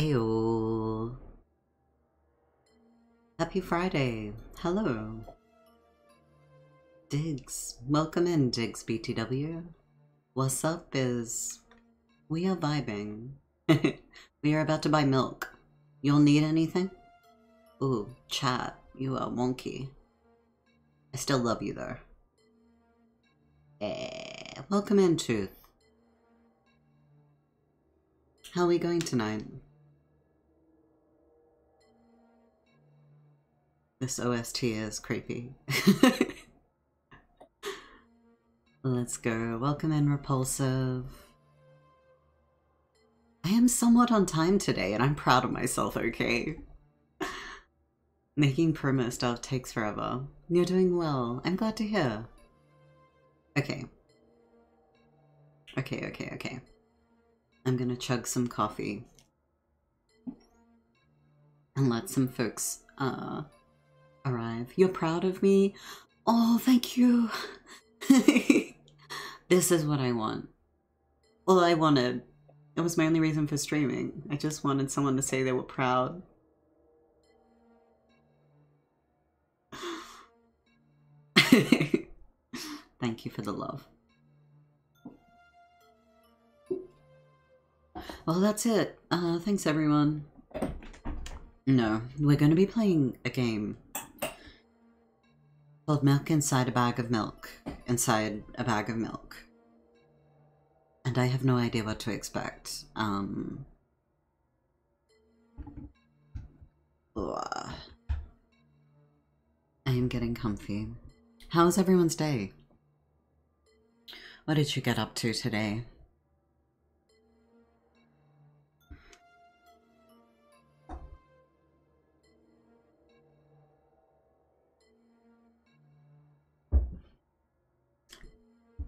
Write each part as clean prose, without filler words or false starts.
Ayo. Happy Friday. Hello. Diggs. Welcome in, Diggs BTW. What's up is... we are vibing. We are about to buy milk. You'll need anything? Ooh, chat. You are wonky. I still love you though. Welcome in, Truth. How are we going tonight? This OST is creepy. Let's go. Welcome in, Repulsive. I am somewhat on time today, and I'm proud of myself, okay? Making promo stuff takes forever. You're doing well. I'm glad to hear. Okay. Okay. I'm gonna chug some coffee. And let some folks, arrive. You're proud of me? Oh, thank you. This is what I want. Well, I wanted. It was my only reason for streaming. I just wanted someone to say they were proud. Thank you for the love. Well, that's it. Thanks everyone. No, we're going to be playing a game called Milk Inside a Bag of Milk. Inside a bag of milk. And I have no idea what to expect. I am getting comfy. How was everyone's day? What did you get up to today?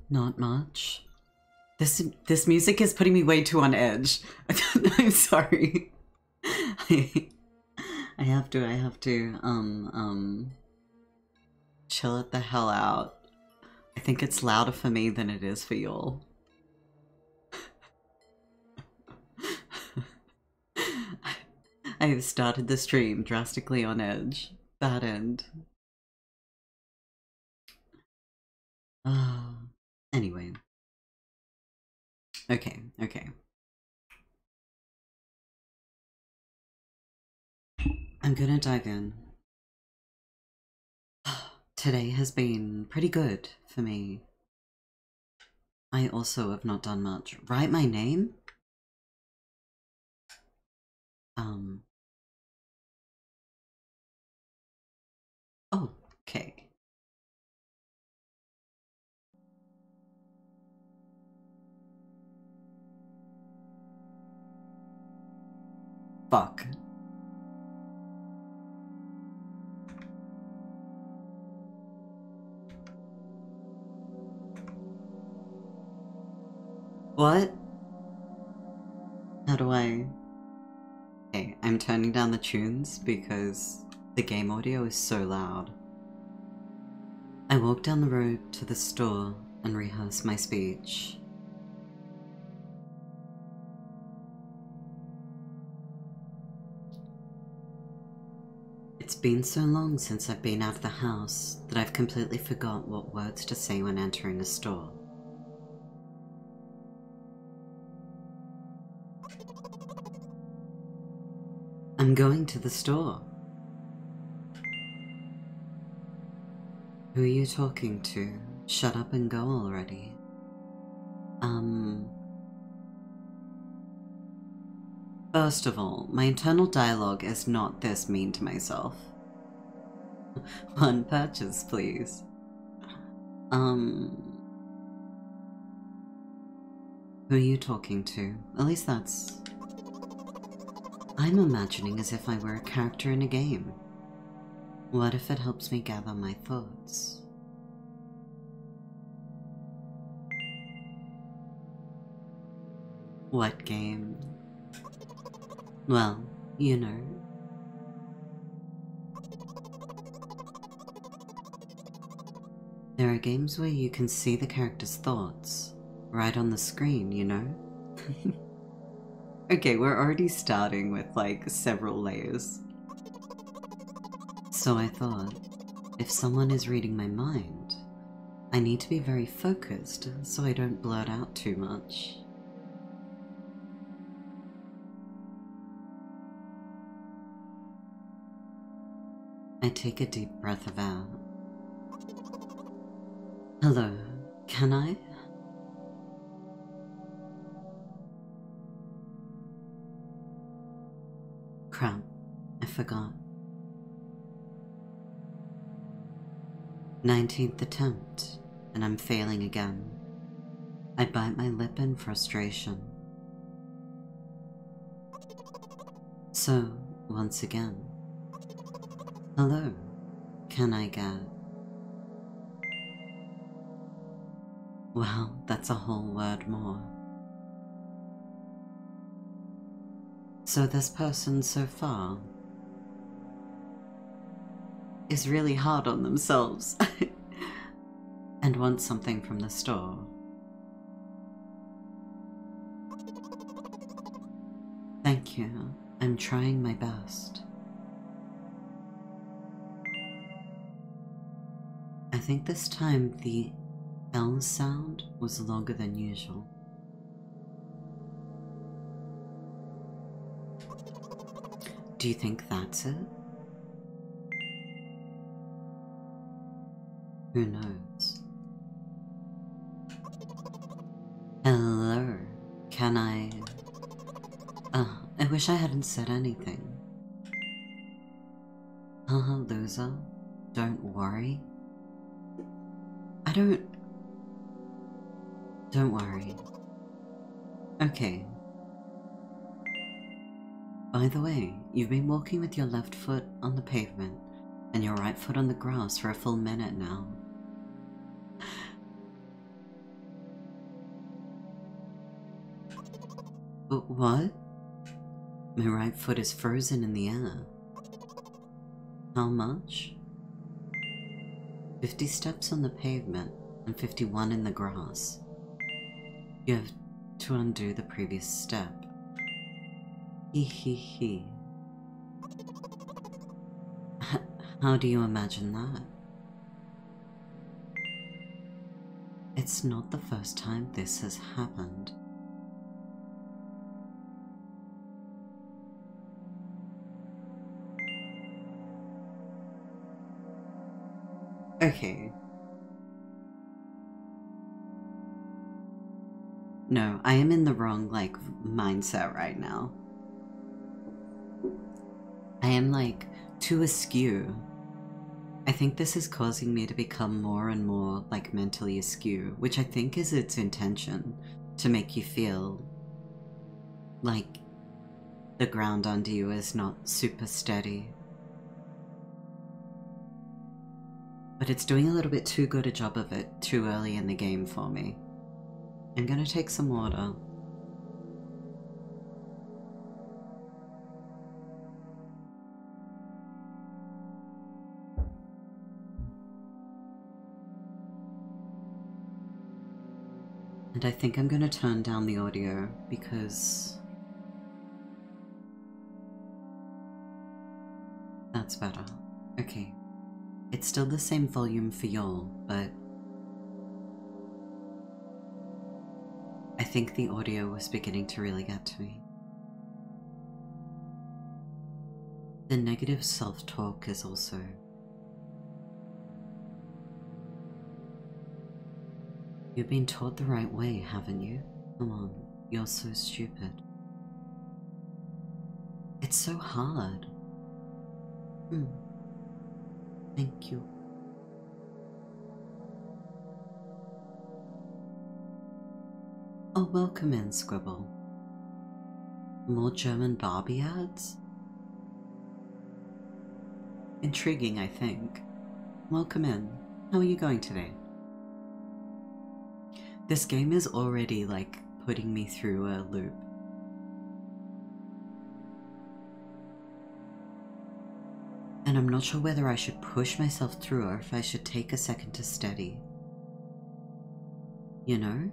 Not much. This music is putting me way too on edge. I'm sorry. I have to chill it the hell out. I think it's louder for me than it is for y'all. I have started the stream drastically on edge. Bad end. Anyway. Okay. I'm gonna dive in. Today has been pretty good for me. I also have not done much. Write my name? Oh, okay. Fuck. What? How do I... Okay, I'm turning down the tunes because the game audio is so loud. I walk down the road to the store and rehearse my speech. It's been so long since I've been out of the house that I've completely forgot what words to say when entering a store. I'm going to the store. Who are you talking to? Shut up and go already. First of all, my internal dialogue is not this mean to myself. One purchase, please. Who are you talking to? At least that's... I'm imagining as if I were a character in a game. What if it helps me gather my thoughts? What game? Well, you know. There are games where you can see the character's thoughts right on the screen, you know? Okay, we're already starting with like several layers. So I thought, if someone is reading my mind, I need to be very focused so I don't blurt out too much. I take a deep breath of air. Hello, can I? Crap, I forgot. 19th attempt, and I'm failing again. I bite my lip in frustration. So, once again. Hello, can I get... Well, that's a whole word more. So this person so far is really hard on themselves and wants something from the store. Thank you, I'm trying my best. I think this time the L sound was longer than usual. Do you think that's it? Who knows? Hello, can I... I wish I hadn't said anything. Haha, loser, don't worry. Don't worry. Okay. By the way, you've been walking with your left foot on the pavement and your right foot on the grass for a full minute now. What? My right foot is frozen in the air. How much? 50 steps on the pavement and 51 in the grass. You have to undo the previous step. Hee hee hee. How do you imagine that? It's not the first time this has happened. Okay. No, I am in the wrong, like, mindset right now. I am, like, too askew. I think this is causing me to become more and more, like, mentally askew, which I think is its intention, to make you feel like the ground under you is not super steady. But it's doing a little bit too good a job of it too early in the game for me. I'm gonna take some water. And I think I'm gonna turn down the audio because that's better. Okay. It's still the same volume for y'all, but I think the audio was beginning to really get to me. The negative self-talk is also... You've been taught the right way, haven't you? Come on, you're so stupid. It's so hard. Thank you. Oh, welcome in, Scribble. More German Barbie ads? Intriguing, I think. Welcome in. How are you going today? This game is already, like, putting me through a loop. And I'm not sure whether I should push myself through or if I should take a second to steady. You know?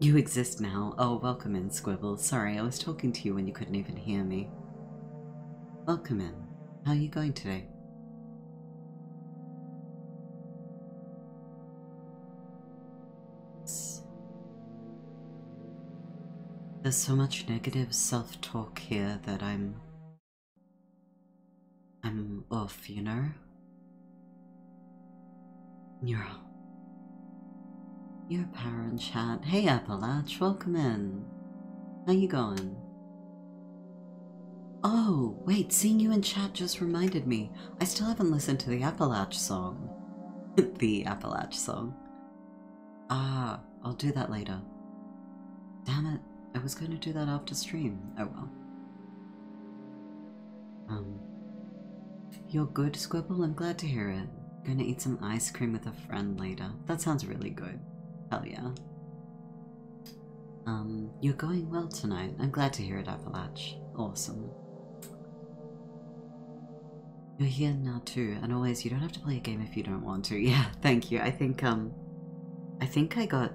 You exist now. Oh, welcome in, Squibble. Sorry, I was talking to you when you couldn't even hear me. Welcome in. How are you going today? There's so much negative self-talk here that I'm off, you know? You're a power in chat. Hey Appalach, welcome in. How you going? Oh, wait, seeing you in chat just reminded me. I still haven't listened to the Appalach song. The Appalach song. Ah, I'll do that later. Damn it, I was going to do that after stream. Oh well. You're good, Squibble? I'm glad to hear it. Gonna eat some ice cream with a friend later. That sounds really good. Hell yeah. You're going well tonight. I'm glad to hear it, Appalach. Awesome. You're here now too, and always, you don't have to play a game if you don't want to. Yeah, thank you. I think I got,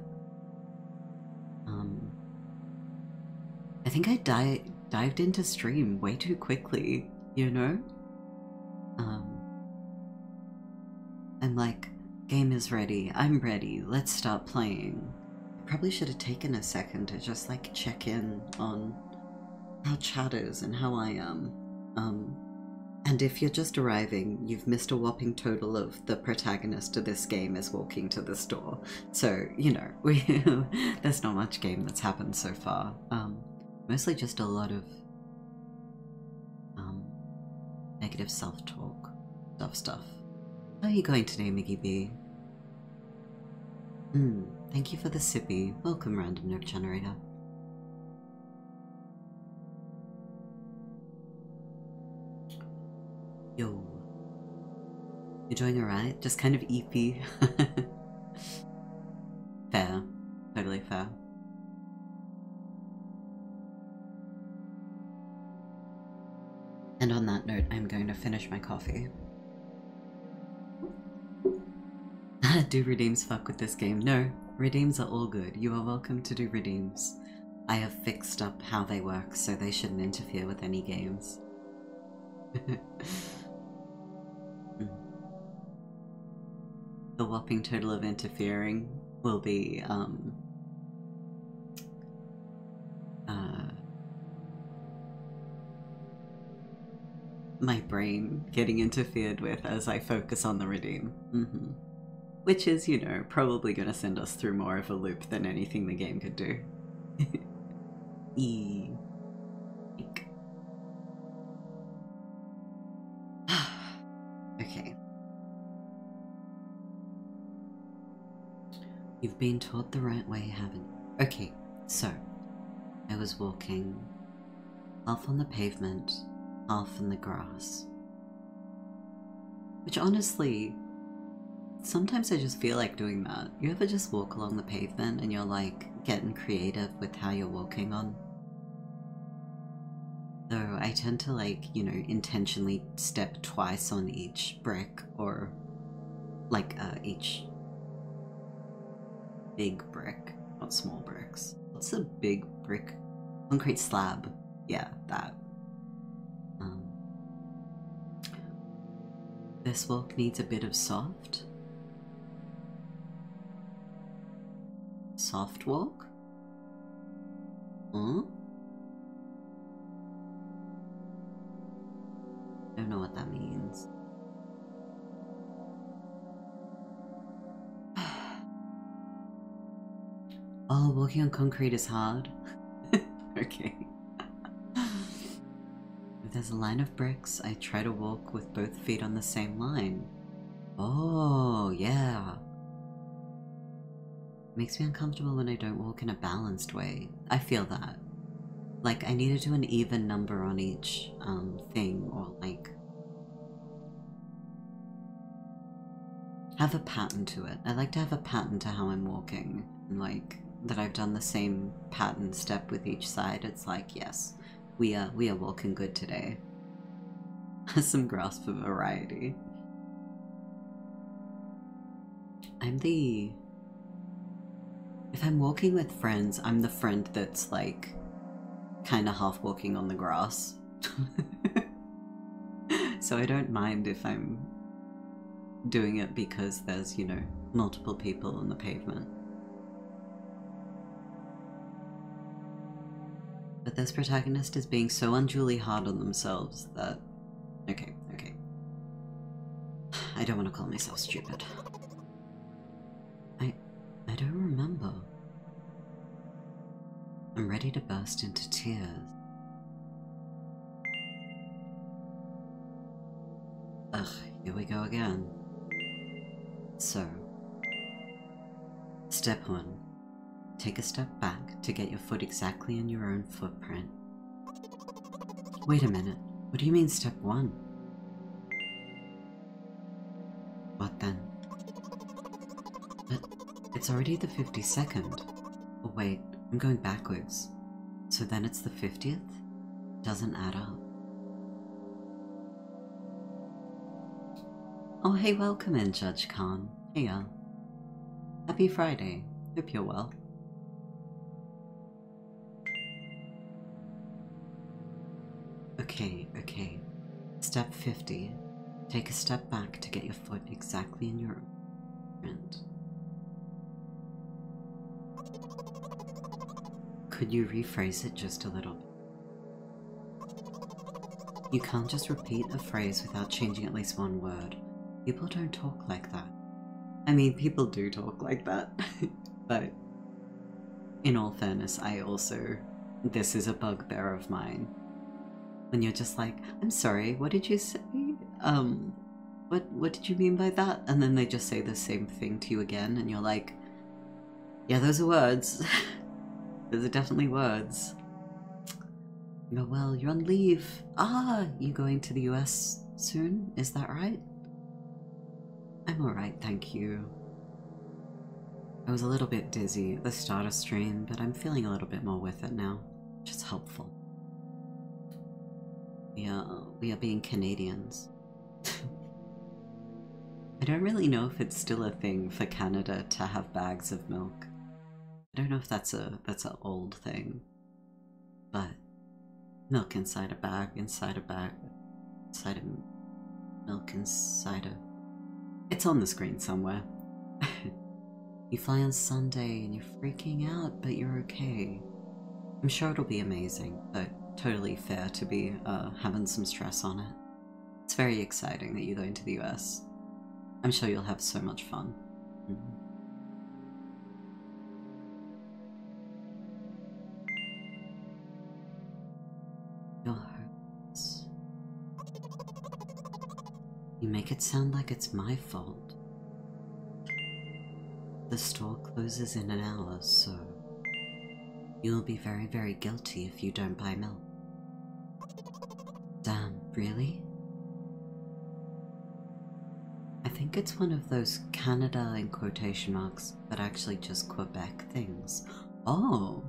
I think I dived into stream way too quickly, you know? I'm like, game is ready, I'm ready, let's start playing. I probably should have taken a second to just like check in on how chat is and how I am. And if you're just arriving, you've missed a whopping total of the protagonist of this game is walking to the store. So, you know, there's not much game that's happened so far. Mostly just a lot of negative self-talk stuff. How are you going today, Miggy B? Thank you for the sippy. Welcome, Random Note Generator. Yo. You doing alright? Just kind of eepy. Fair. Totally fair. And on that note, I'm going to finish my coffee. Do redeems fuck with this game? No, redeems are all good. You are welcome to do redeems. I have fixed up how they work, so they shouldn't interfere with any games. The whopping total of interfering will be, my brain getting interfered with as I focus on the redeem. Which is, you know, probably gonna send us through more of a loop than anything the game could do. Eek. Okay. You've been taught the right way, haven't you? Okay, so I was walking half on the pavement, half in the grass. Which honestly, sometimes I just feel like doing that. You ever just walk along the pavement and you're like getting creative with how you're walking on? Though I tend to like, you know, intentionally step twice on each brick or like each big brick, not small bricks. What's a big brick? Concrete slab. Yeah, that. This walk needs a bit of soft. Soft walk? Huh? I don't know what that means. Oh, walking on concrete is hard. Okay. If there's a line of bricks, I try to walk with both feet on the same line. Oh, yeah. Makes me uncomfortable when I don't walk in a balanced way. I feel that. Like, I need to do an even number on each thing, or like have a pattern to it. I like to have a pattern to how I'm walking, and like that I've done the same pattern step with each side. It's like, yes, we are walking good today. Some grasp of variety. I'm the If I'm walking with friends, I'm the friend that's like kind of half walking on the grass. So I don't mind if I'm doing it because there's, you know, multiple people on the pavement. But this protagonist is being so unduly hard on themselves that... Okay. I don't want to call myself stupid. I don't remember. I'm ready to burst into tears. Ugh, here we go again. So, step 1. Take a step back to get your foot exactly in your own footprint. Wait a minute, what do you mean step 1? What then? But it's already the 52nd. Oh wait, I'm going backwards. So then it's the 50th? Doesn't add up. Oh hey, welcome in, Judge Khan. Heya. Happy Friday. Hope you're well. Okay. Step 50. Take a step back to get your foot exactly in your print. Could you rephrase it just a little? You can't just repeat a phrase without changing at least one word. People don't talk like that. I mean, people do talk like that, but in all fairness, this is a bugbear of mine. When you're just like, I'm sorry, what did you say? What did you mean by that? And then they just say the same thing to you again, and you're like, yeah, those are words. Those are definitely words. Oh, well, you're on leave. Ah, you going to the US soon? Is that right? I'm alright, thank you. I was a little bit dizzy at the start of stream, but I'm feeling a little bit more with it now, which is helpful. We are being Canadians. I don't really know if it's still a thing for Canada to have bags of milk. I don't know if that's an old thing, but milk inside a bag, inside a milk inside a... It's on the screen somewhere. You fly on Sunday and you're freaking out, but you're okay. I'm sure it'll be amazing, but totally fair to be having some stress on it. It's very exciting that you're going to the US. I'm sure you'll have so much fun. Your hurts. You make it sound like it's my fault. The store closes in an hour, so you'll be very, very guilty if you don't buy milk. Damn, really? I think it's one of those Canada in quotation marks, but actually just Quebec things. Oh!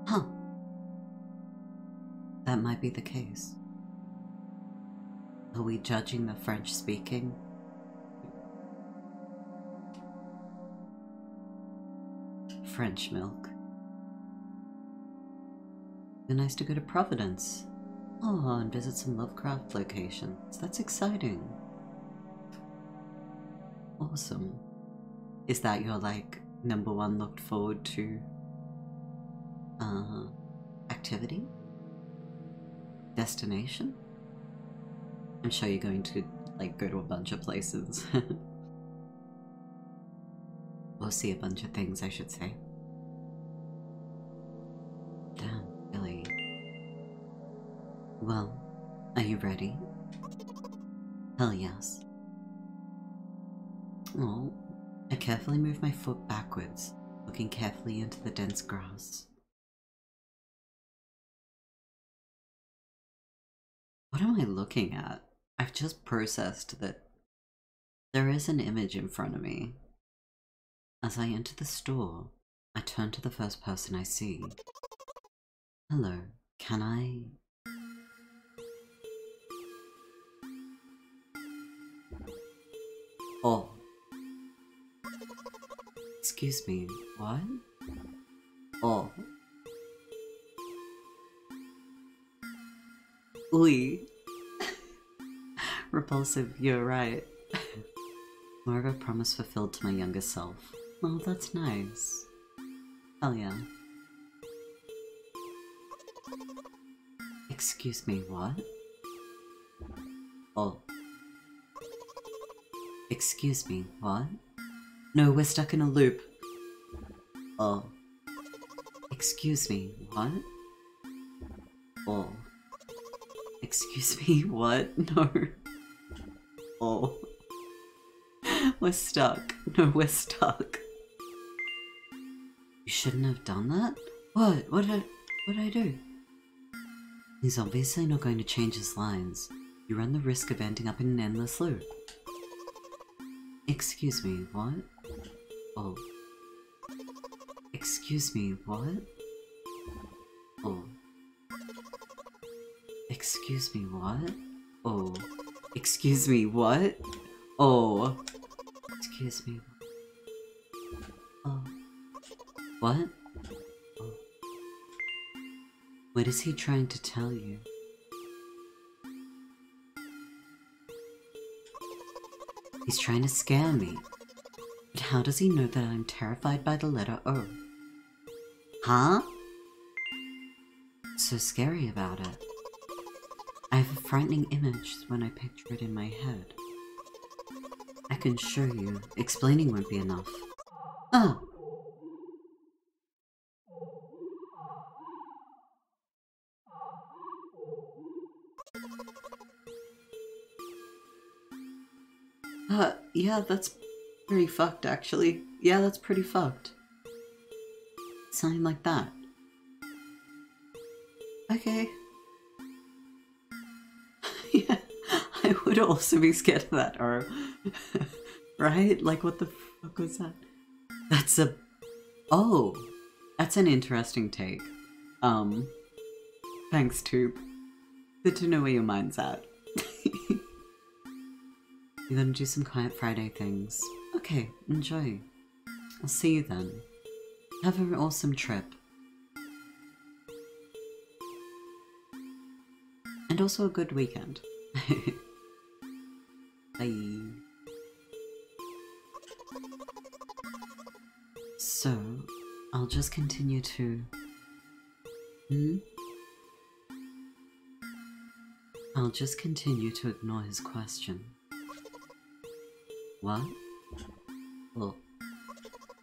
Huh. That might be the case. Are we judging the French speaking? French milk. Be nice to go to Providence. Oh, and visit some Lovecraft locations. That's exciting. Awesome. Is that your, like, #1 looked forward to activity? Destination? I'm sure you're going to, like, go to a bunch of places. Or see a bunch of things, I should say. Damn, really. Well, are you ready? Hell yes. Oh, I carefully move my foot backwards, looking carefully into the dense grass. What am I looking at? I've just processed that there is an image in front of me. As I enter the store, I turn to the first person I see. Hello, can I... Oh. Excuse me, what? Oh. Ooh. Repulsive, you're right. More of a promise fulfilled to my younger self. Oh, that's nice. Hell yeah. Excuse me, what? Oh. Excuse me, what? No, we're stuck in a loop. Oh. Excuse me, what? Oh. Excuse me, what? No. Oh. We're stuck. No, we're stuck. You shouldn't have done that? What? What did I do? He's obviously not going to change his lines. You run the risk of ending up in an endless loop. Excuse me, what? Oh. Excuse me, what? Oh. Excuse me, what? Oh. Excuse me, what? Oh. Excuse me. Oh. What? Oh. What is he trying to tell you? He's trying to scare me. But how does he know that I'm terrified by the letter O? Huh? What's so scary about it? I have a frightening image when I picture it in my head. I can show you. Explaining won't be enough. Oh! Yeah, that's pretty fucked, actually. Yeah, that's pretty fucked. Something like that. Okay. Yeah, I would also be scared of that, or... right? Like, what the fuck was that? That's a... Oh! That's an interesting take. Thanks, Tube. Good to know where your mind's at. You're gonna do some Quiet Friday things. Okay, enjoy. I'll see you then. Have an awesome trip. And also a good weekend. Bye. So, I'll just continue to... I'll just continue to ignore his question. What? Oh.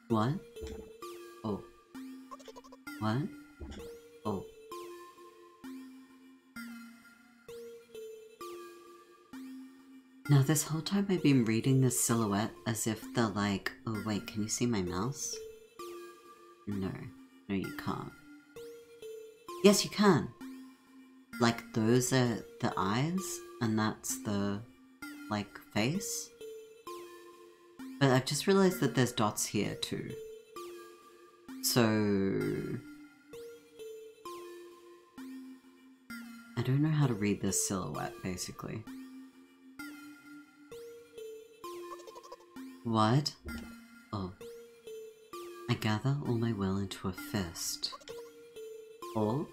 What? Oh. What? Oh. Now this whole time I've been reading this silhouette as if they're like, oh wait, can you see my mouse? No. No, you can't. Yes, you can. Like, those are the eyes, and that's the, like, face. But I've just realized that there's dots here, too. So... I don't know how to read this silhouette, basically. What? Oh. I gather all my will into a fist. Oh?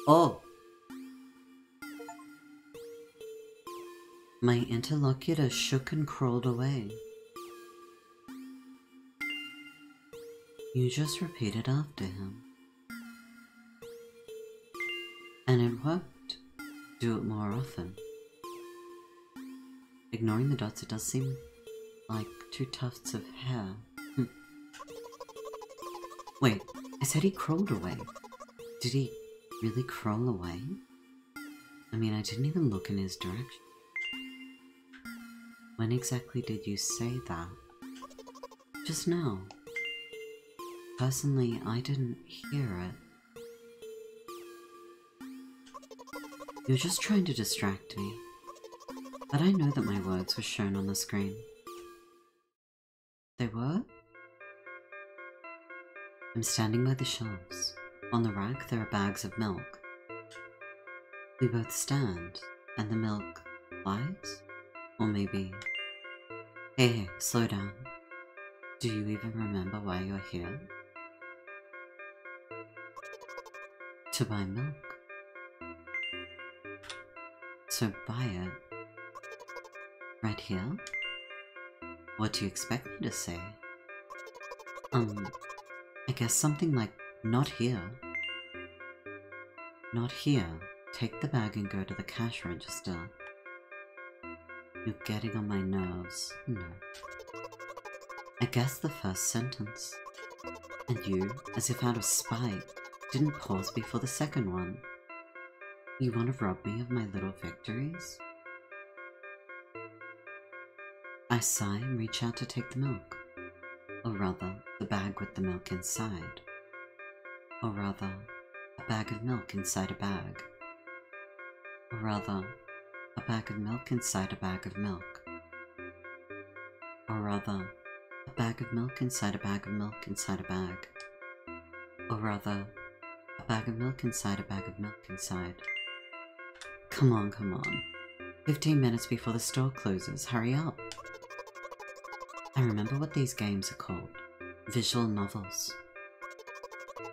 Oh! My interlocutor shook and crawled away. You just repeated after him. And it worked. Do it more often. Ignoring the dots, it does seem like 2 tufts of hair. Wait, I said he crawled away. Did he really crawl away? I mean, I didn't even look in his direction. When exactly did you say that? Just now. Personally, I didn't hear it. You're just trying to distract me. But I know that my words were shown on the screen. They were? I'm standing by the shelves. On the rack, there are bags of milk. We both stand, and the milk lies? Or maybe... Hey, slow down. Do you even remember why you're here? To buy milk. So buy it. Right here? What do you expect me to say? I guess something like, not here. Not here. Take the bag and go to the cash register. You're getting on my nerves. No. I guess the first sentence. And you, as if out of spite, didn't pause before the second one. You want to rob me of my little victories? I sigh and reach out to take the milk. Or rather, the bag with the milk inside. Or rather, a bag of milk inside a bag. Or rather, a bag of milk inside a bag of milk. Or rather, a bag of milk inside a bag of milk inside a bag. Or rather, a bag of milk inside a bag of milk inside. Come on, come on. 15 minutes before the store closes, hurry up. I remember what these games are called. Visual novels.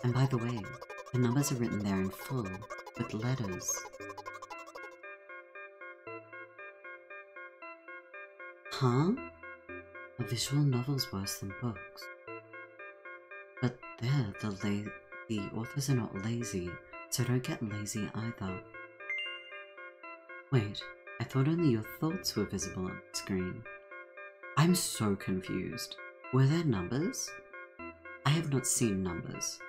And by the way, the numbers are written there in full, with letters. Huh? A visual novel's worse than books. But there, the authors are not lazy, so don't get lazy either. Wait, I thought only your thoughts were visible on the screen. I'm so confused. Were there numbers? I have not seen numbers.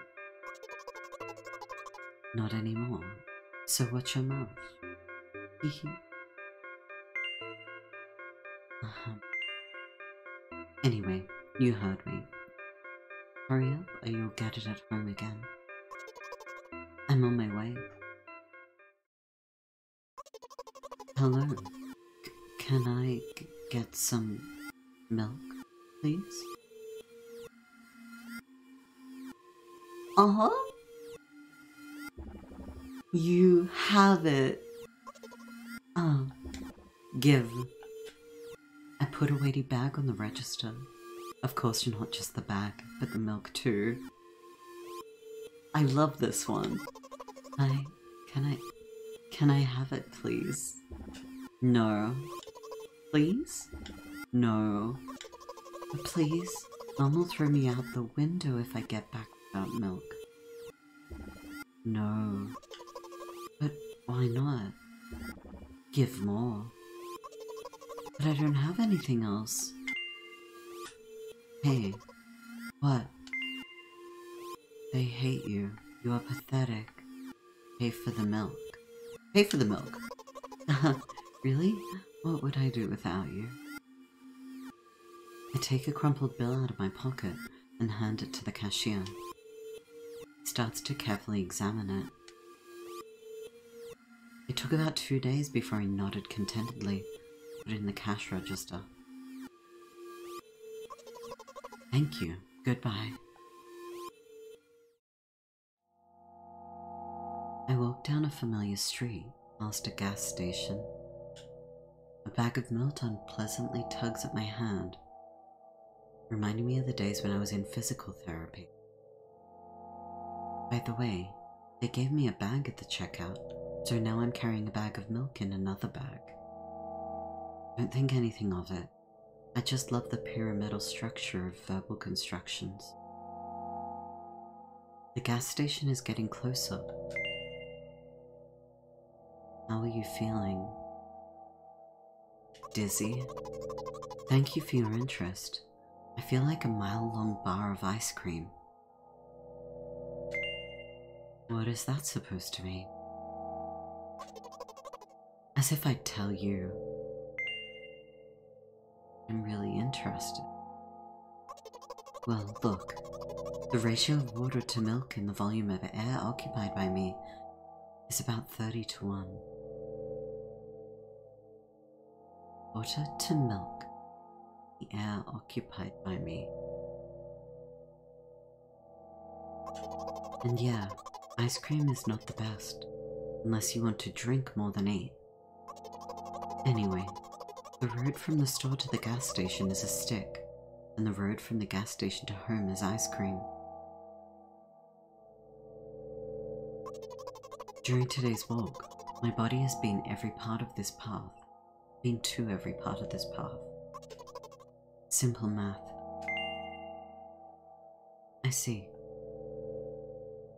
Not anymore. So watch your mouth. Hehe. Anyway, you heard me. Hurry up or you'll get it at home again. I'm on my way. Hello. Can I get some milk, please? Uh-huh. You have it. Give. I put a weighty bag on the register. Of course, not just the bag, but the milk too. I love this one. Can I have it, please? No. Please? No. But please, Mom will throw me out the window if I get back without milk. No. But why not? Give more. But I don't have anything else. Hey, what? They hate you. You are pathetic. Pay for the milk. Pay for the milk? Really? What would I do without you? I take a crumpled bill out of my pocket and hand it to the cashier. He starts to carefully examine it. It took about 2 days before he nodded contentedly, put it in the cash register. Thank you. Goodbye. I walk down a familiar street, past a gas station. A bag of milk unpleasantly tugs at my hand, reminding me of the days when I was in physical therapy. By the way, they gave me a bag at the checkout, so now I'm carrying a bag of milk in another bag. Don't think anything of it. I just love the pyramidal structure of verbal constructions. The gas station is getting closer. How are you feeling? Dizzy? Thank you for your interest. I feel like a mile-long bar of ice cream. What is that supposed to mean? As if I'd tell you. I'm really interested. Well, look. The ratio of water to milk in the volume of air occupied by me is about 30:1. Water to milk. The air occupied by me. And yeah, ice cream is not the best, unless you want to drink more than 8. Anyway, The road from the store to the gas station is a stick, and the road from the gas station to home is ice cream. During today's walk, my body has been every part of this path, been to every part of this path. Simple math. I see.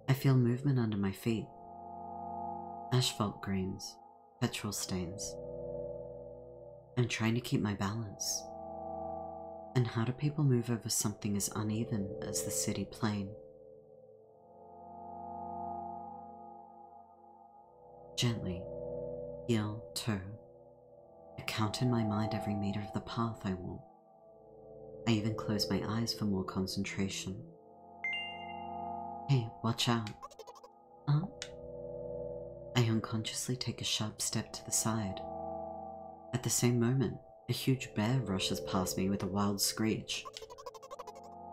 I feel movement under my feet. Asphalt grains, petrol stains. I'm trying to keep my balance. And how do people move over something as uneven as the city plain? Gently, heel, toe. I count in my mind every meter of the path I walk. I even close my eyes for more concentration. Hey, watch out. Huh? I unconsciously take a sharp step to the side. At the same moment, a huge bear rushes past me with a wild screech.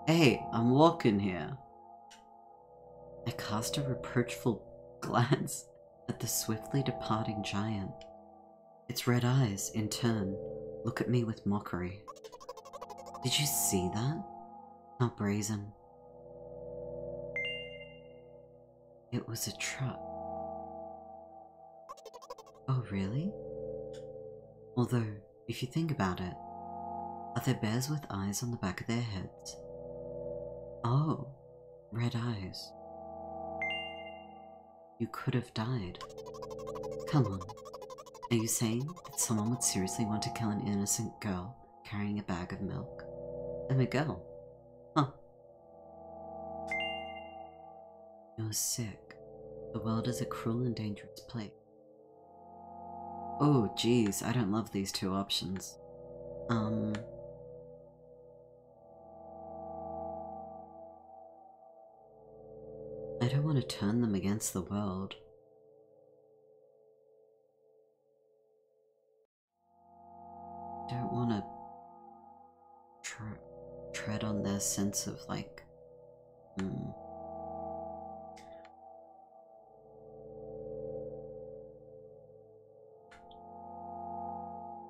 Hey, I'm walking here. I cast a reproachful glance at the swiftly departing giant. Its red eyes, in turn, look at me with mockery. Did you see that? How brazen. It was a truck. Oh, really? Although, if you think about it, are there bears with eyes on the back of their heads? Oh, red eyes. You could have died. Come on. Are you saying that someone would seriously want to kill an innocent girl carrying a bag of milk? I'm a girl. Huh. You're sick. The world is a cruel and dangerous place. Oh, geez, I don't love these two options. I don't want to turn them against the world. I don't want to tread on their sense of, like,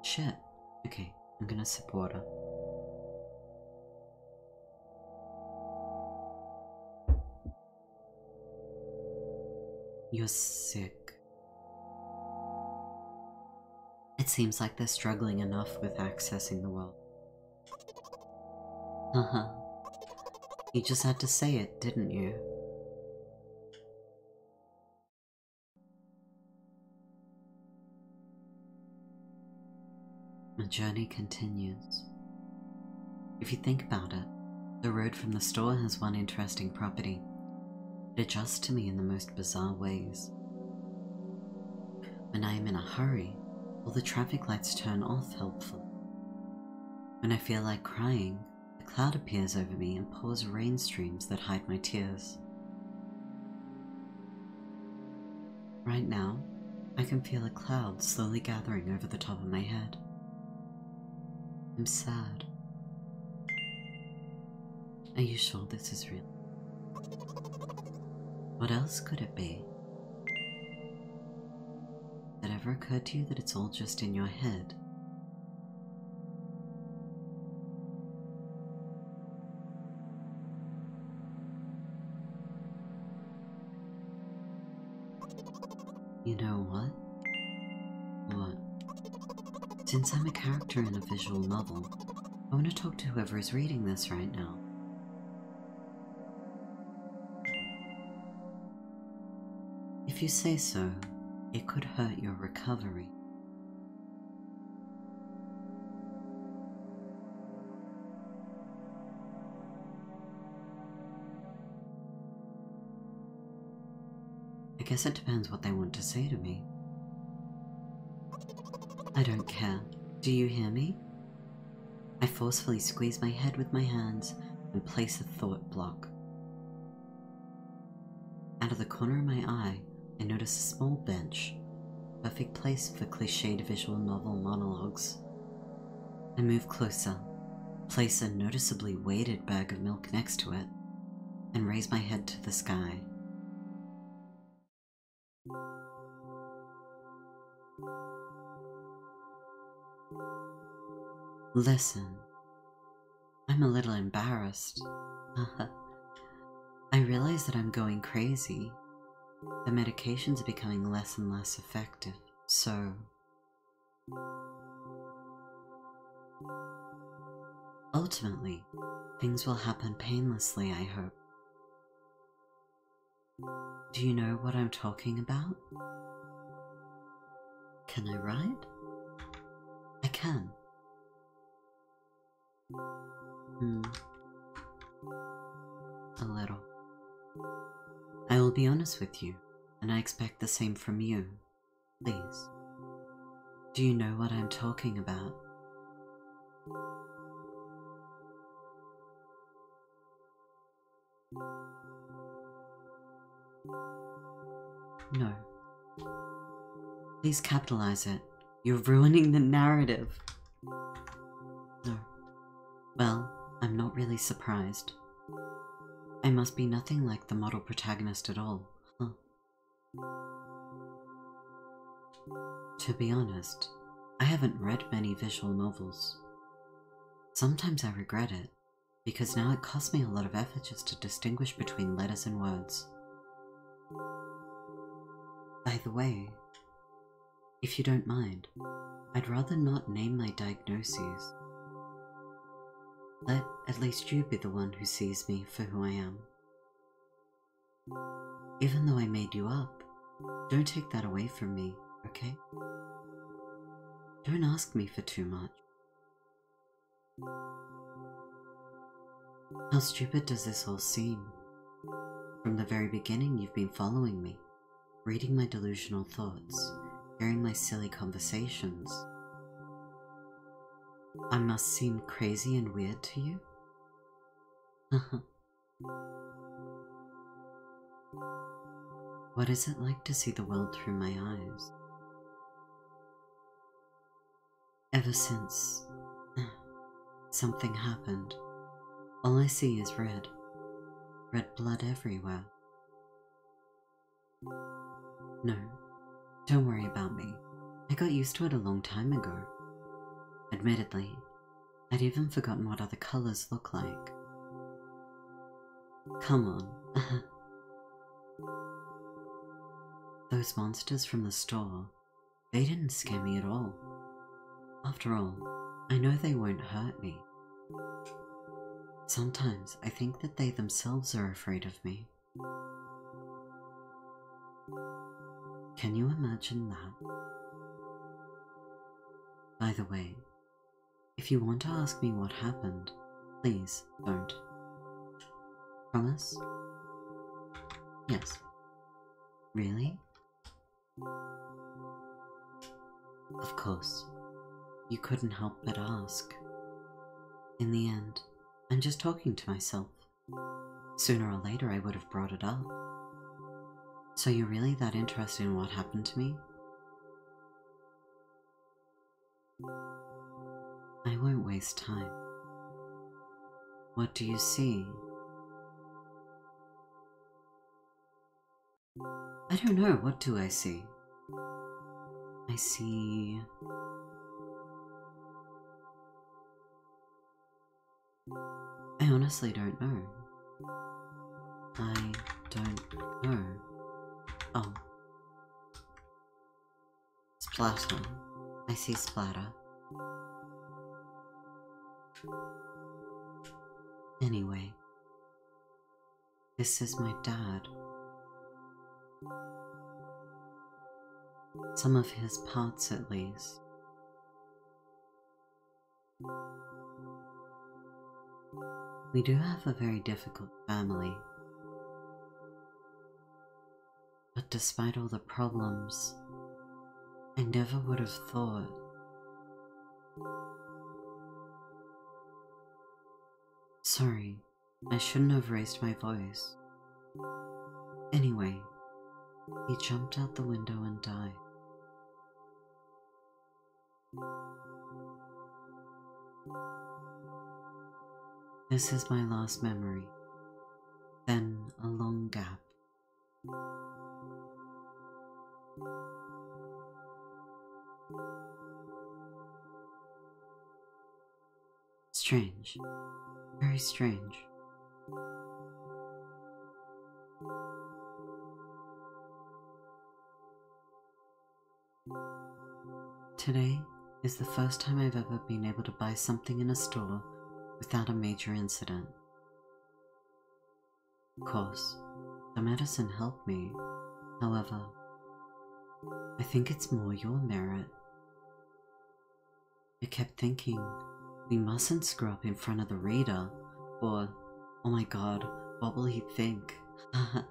Shit. Okay, I'm gonna sip water. You're sick. It seems like they're struggling enough with accessing the world. Haha. You just had to say it, didn't you? My journey continues. If you think about it, the road from the store has one interesting property. It adjusts to me in the most bizarre ways. When I am in a hurry, all the traffic lights turn off helpfully. When I feel like crying, a cloud appears over me and pours rain streams that hide my tears. Right now, I can feel a cloud slowly gathering over the top of my head. I'm sad. Are you sure this is real? What else could it be? Did it ever occur to you that it's all just in your head? You know what? What? Since I'm a character in a visual novel, I want to talk to whoever is reading this right now. If you say so, it could hurt your recovery. I guess it depends what they want to say to me. I don't care. Do you hear me? I forcefully squeeze my head with my hands and place a thought block. Out of the corner of my eye, I notice a small bench, perfect place for cliched visual novel monologues. I move closer, place a noticeably weighted bag of milk next to it, and raise my head to the sky. Listen, I'm a little embarrassed. I realize that I'm going crazy. The medications are becoming less and less effective, so... ultimately, things will happen painlessly, I hope. Do you know what I'm talking about? Can I ride? I can. A little. I will be honest with you, and I expect the same from you. Please. Do you know what I'm talking about? No. Please capitalize it. You're ruining the narrative. No. Well, I'm not really surprised. I must be nothing like the model protagonist at all, huh? To be honest, I haven't read many visual novels. Sometimes I regret it, because now it costs me a lot of effort just to distinguish between letters and words. By the way, if you don't mind, I'd rather not name my diagnoses. Let at least you be the one who sees me for who I am. Even though I made you up, don't take that away from me, okay? Don't ask me for too much. How stupid does this all seem? From the very beginning you've been following me, reading my delusional thoughts, hearing my silly conversations. I must seem crazy and weird to you? What is it like to see the world through my eyes? Ever since something happened, all I see is red. Red blood everywhere. No, don't worry about me. I got used to it a long time ago. Admittedly, I'd even forgotten what other colors look like. Come on. Those monsters from the store, they didn't scare me at all. After all, I know they won't hurt me. Sometimes I think that they themselves are afraid of me. Can you imagine that? By the way, if you want to ask me what happened, please don't. Promise? Yes. Really? Of course. You couldn't help but ask. In the end, I'm just talking to myself. Sooner or later I would have brought it up. So you're really that interested in what happened to me? I won't waste time. What do you see? I don't know, what do I see? I see... I honestly don't know. I don't know. Oh. Splatter. I see splatter. Anyway. This is my dad. Some of his parts, at least. We do have a very difficult family. But despite all the problems, I never would have thought. Sorry, I shouldn't have raised my voice. Anyway, he jumped out the window and died. This is my last memory. Then a long gap. Strange. Very strange. Today is the first time I've ever been able to buy something in a store without a major incident. Of course, the medicine helped me. However, I think it's more your merit. I kept thinking, we mustn't screw up in front of the reader, or, oh my god, what will he think? I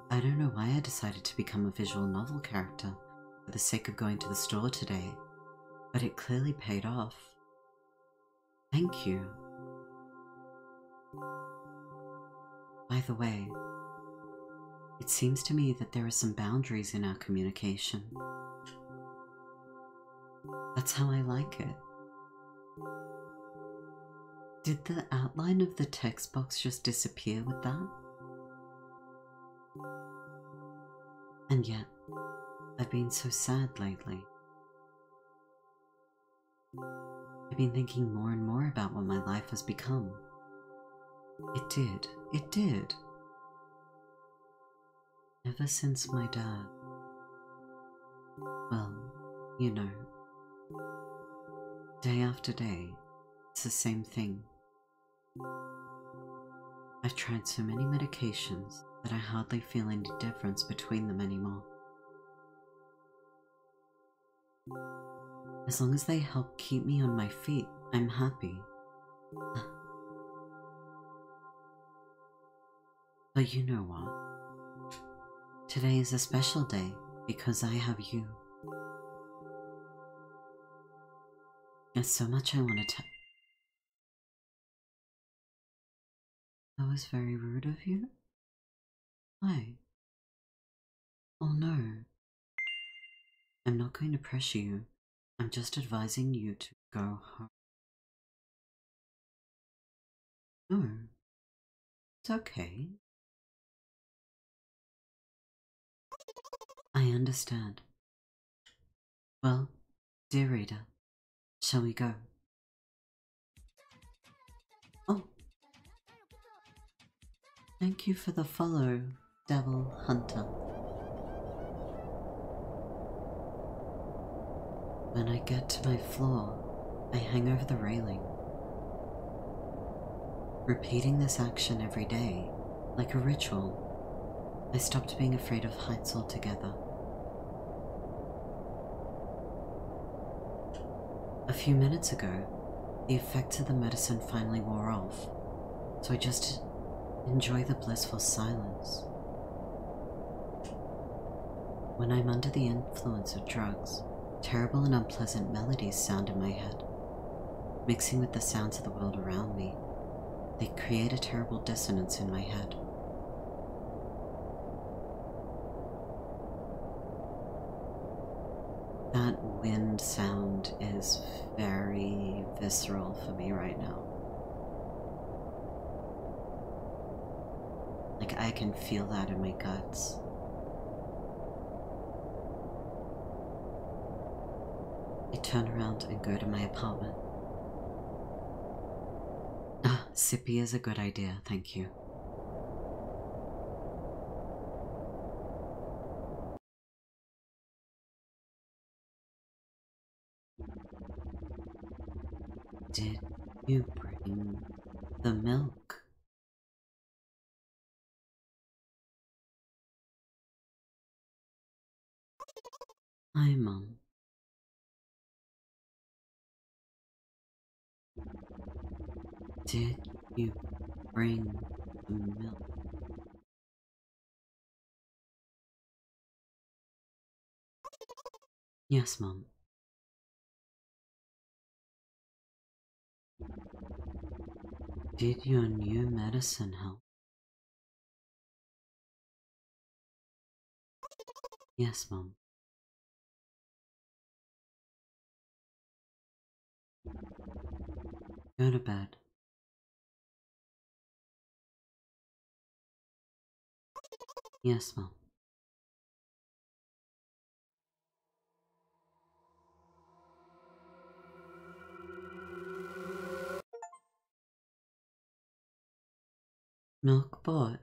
don't know why I decided to become a visual novel character for the sake of going to the store today, but it clearly paid off. Thank you. By the way, it seems to me that there are some boundaries in our communication. That's how I like it. Did the outline of the text box just disappear with that? And yet, I've been so sad lately. I've been thinking more and more about what my life has become. It did. Ever since my dad. Well, you know. Day after day, it's the same thing. I've tried so many medications that I hardly feel any difference between them anymore. As long as they help keep me on my feet, I'm happy. But you know what? Today is a special day because I have you. There's so much I want to tell. That was very rude of you? Why? Oh no. I'm not going to pressure you. I'm just advising you to go home. No. It's okay. I understand. Well, dear reader, shall we go? Oh. Thank you for the follow, Devil Hunter. When I get to my floor, I hang over the railing. Repeating this action every day, like a ritual, I stopped being afraid of heights altogether. A few minutes ago, the effects of the medicine finally wore off, so I just enjoy the blissful silence. When I'm under the influence of drugs, terrible and unpleasant melodies sound in my head. Mixing with the sounds of the world around me, they create a terrible dissonance in my head. That wind sound is very visceral for me right now. Like I can feel that in my guts. I turn around and go to my apartment. Ah, sippy is a good idea, thank you. Did you bring the milk? Hi, Mum. Did you bring the milk? Yes, Mum. Did your new medicine help? Yes, Mum. Go to bed. Yes, Mum. Milk bought.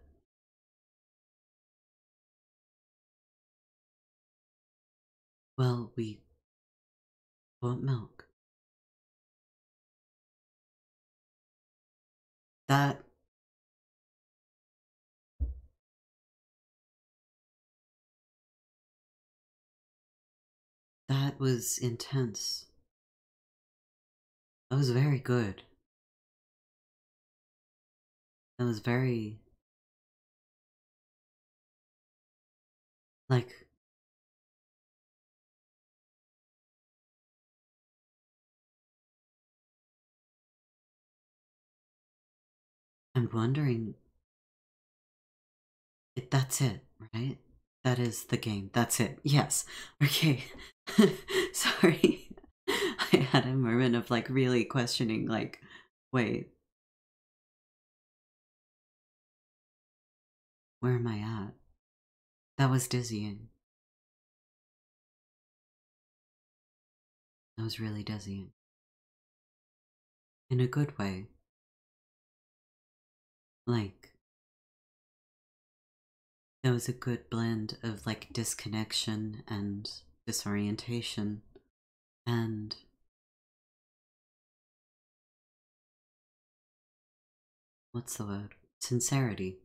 Well, we bought milk. That was intense. That was very good. That was very, like, I'm wondering, that's it, right? That is the game. That's it. Yes. Okay. Sorry. I had a moment of like really questioning, like, wait, where am I at? That was dizzying. That was really dizzying. In a good way. Like, there was a good blend of like disconnection and disorientation and what's the word? Sincerity.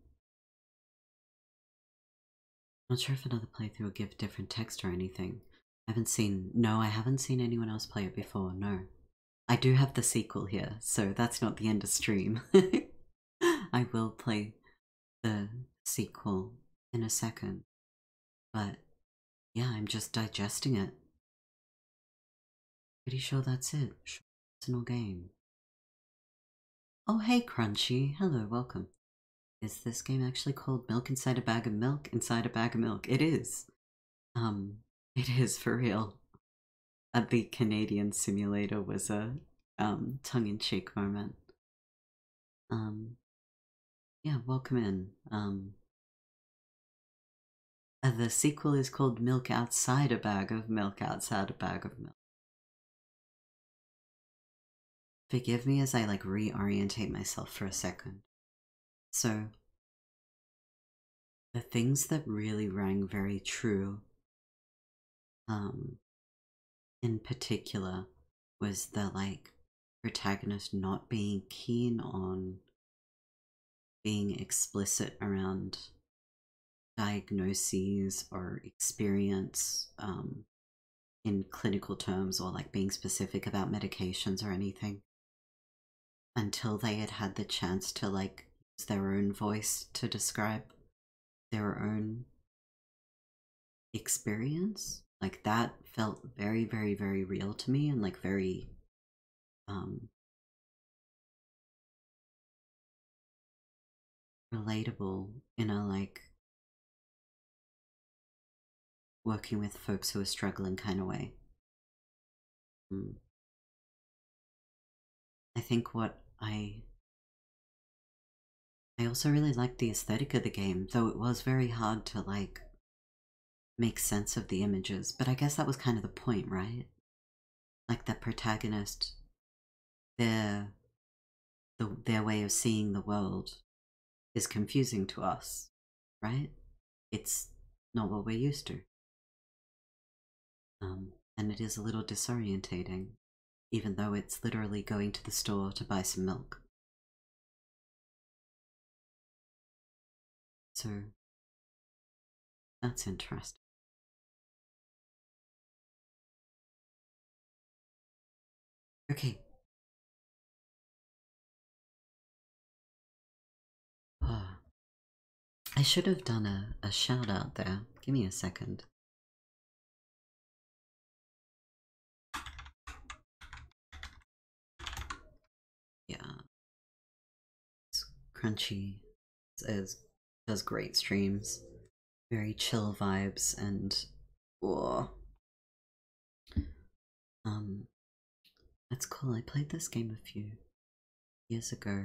Not sure if another playthrough will give different text or anything. I haven't seen anyone else play it before, no. I do have the sequel here, so that's not the end of stream. I will play the sequel in a second, but yeah, I'm just digesting it. Pretty sure that's it. Short personal game. Oh hey Crunchy, hello, welcome. Is this game actually called Milk Inside a Bag of Milk Inside a Bag of Milk? It is. It is for real. The Canadian simulator was a tongue-in-cheek moment. Yeah, welcome in. The sequel is called Milk Outside a Bag of Milk Outside a Bag of Milk. Forgive me as I like reorientate myself for a second. So, the things that really rang very true, in particular, was the like protagonist not being keen on being explicit around diagnoses or experience in clinical terms, or like being specific about medications or anything, until they had had the chance to like use their own voice to describe their own experience. Like that felt very, very, very real to me, and like very relatable in a like working with folks who are struggling kind of way. I think what I also really liked the aesthetic of the game, though it was very hard to like make sense of the images, but I guess that was kind of the point, right? Like the protagonist, their way of seeing the world is confusing to us, right? It's not what we're used to. And it is a little disorientating, even though it's literally going to the store to buy some milk. So, that's interesting. Okay. Oh, I should have done a shout out there. Give me a second. Yeah. It's Crunchy does great streams. Very chill vibes, and that's cool. I played this game a few years ago.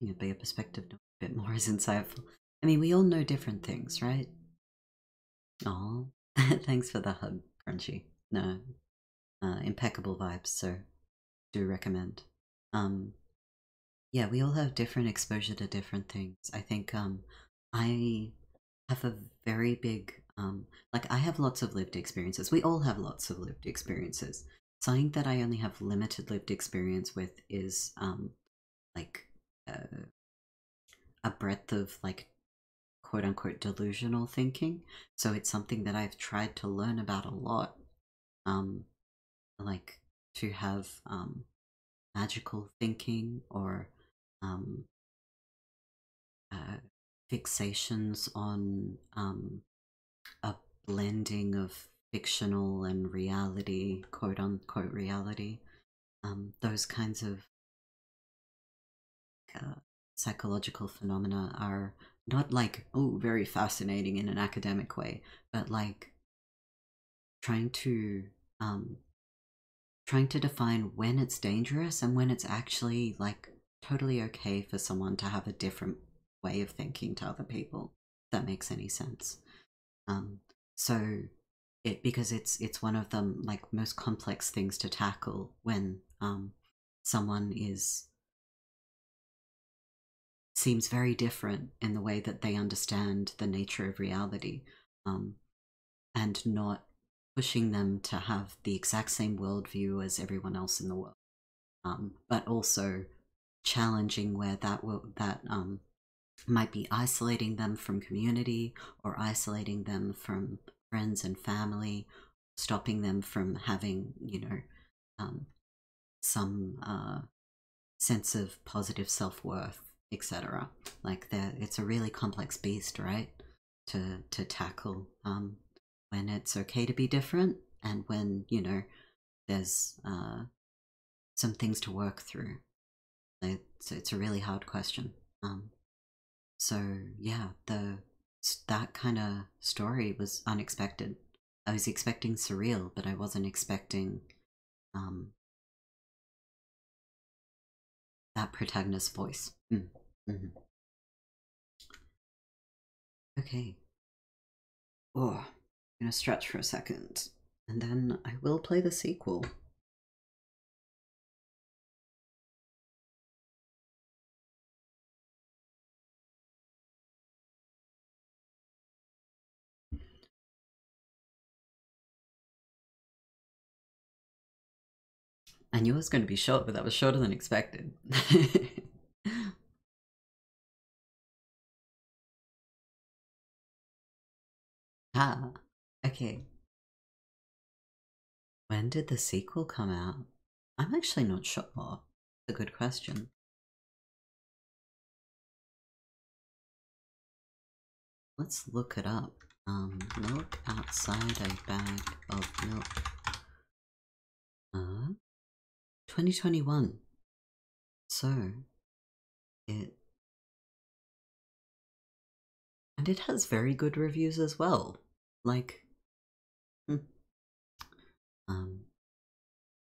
A bigger perspective, a bit more is insightful. I mean, we all know different things, right? Oh, thanks for the hug, Crunchy. No, impeccable vibes, so do recommend. Yeah, we all have different exposure to different things. I think I have a very big like I have lots of lived experiences. We all have lots of lived experiences. Something that I only have limited lived experience with is like uh, a breadth of like quote unquote delusional thinking. So it's something that I've tried to learn about a lot. Um like to have magical thinking or um uh, fixations on a blending of fictional and reality, quote unquote reality. Those kinds of uh, psychological phenomena are not like, oh, very fascinating in an academic way, but like trying to um, trying to define when it's dangerous and when it's actually like totally okay for someone to have a different way of thinking to other people. If that makes any sense. Um, so because it's one of the like most complex things to tackle when someone seems very different in the way that they understand the nature of reality, um, and not pushing them to have the exact same worldview as everyone else in the world, but also challenging where that might be isolating them from community or isolating them from friends and family, stopping them from having, um, some sense of positive self-worth, etc. Like it's a really complex beast, right? To tackle, when it's okay to be different and when, there's some things to work through. It's a really hard question. So yeah, that kind of story was unexpected. I was expecting surreal, but I wasn't expecting um, that protagonist's voice. Mm-hmm. Okay. Oh, I'm gonna stretch for a second, and then I will play the sequel. I knew it was going to be short, but that was shorter than expected. Ah, okay. When did the sequel come out? I'm actually not sure. It's a good question. Let's look it up. Milk outside a bag of milk. 2021. So, it... And it has very good reviews as well. Like, the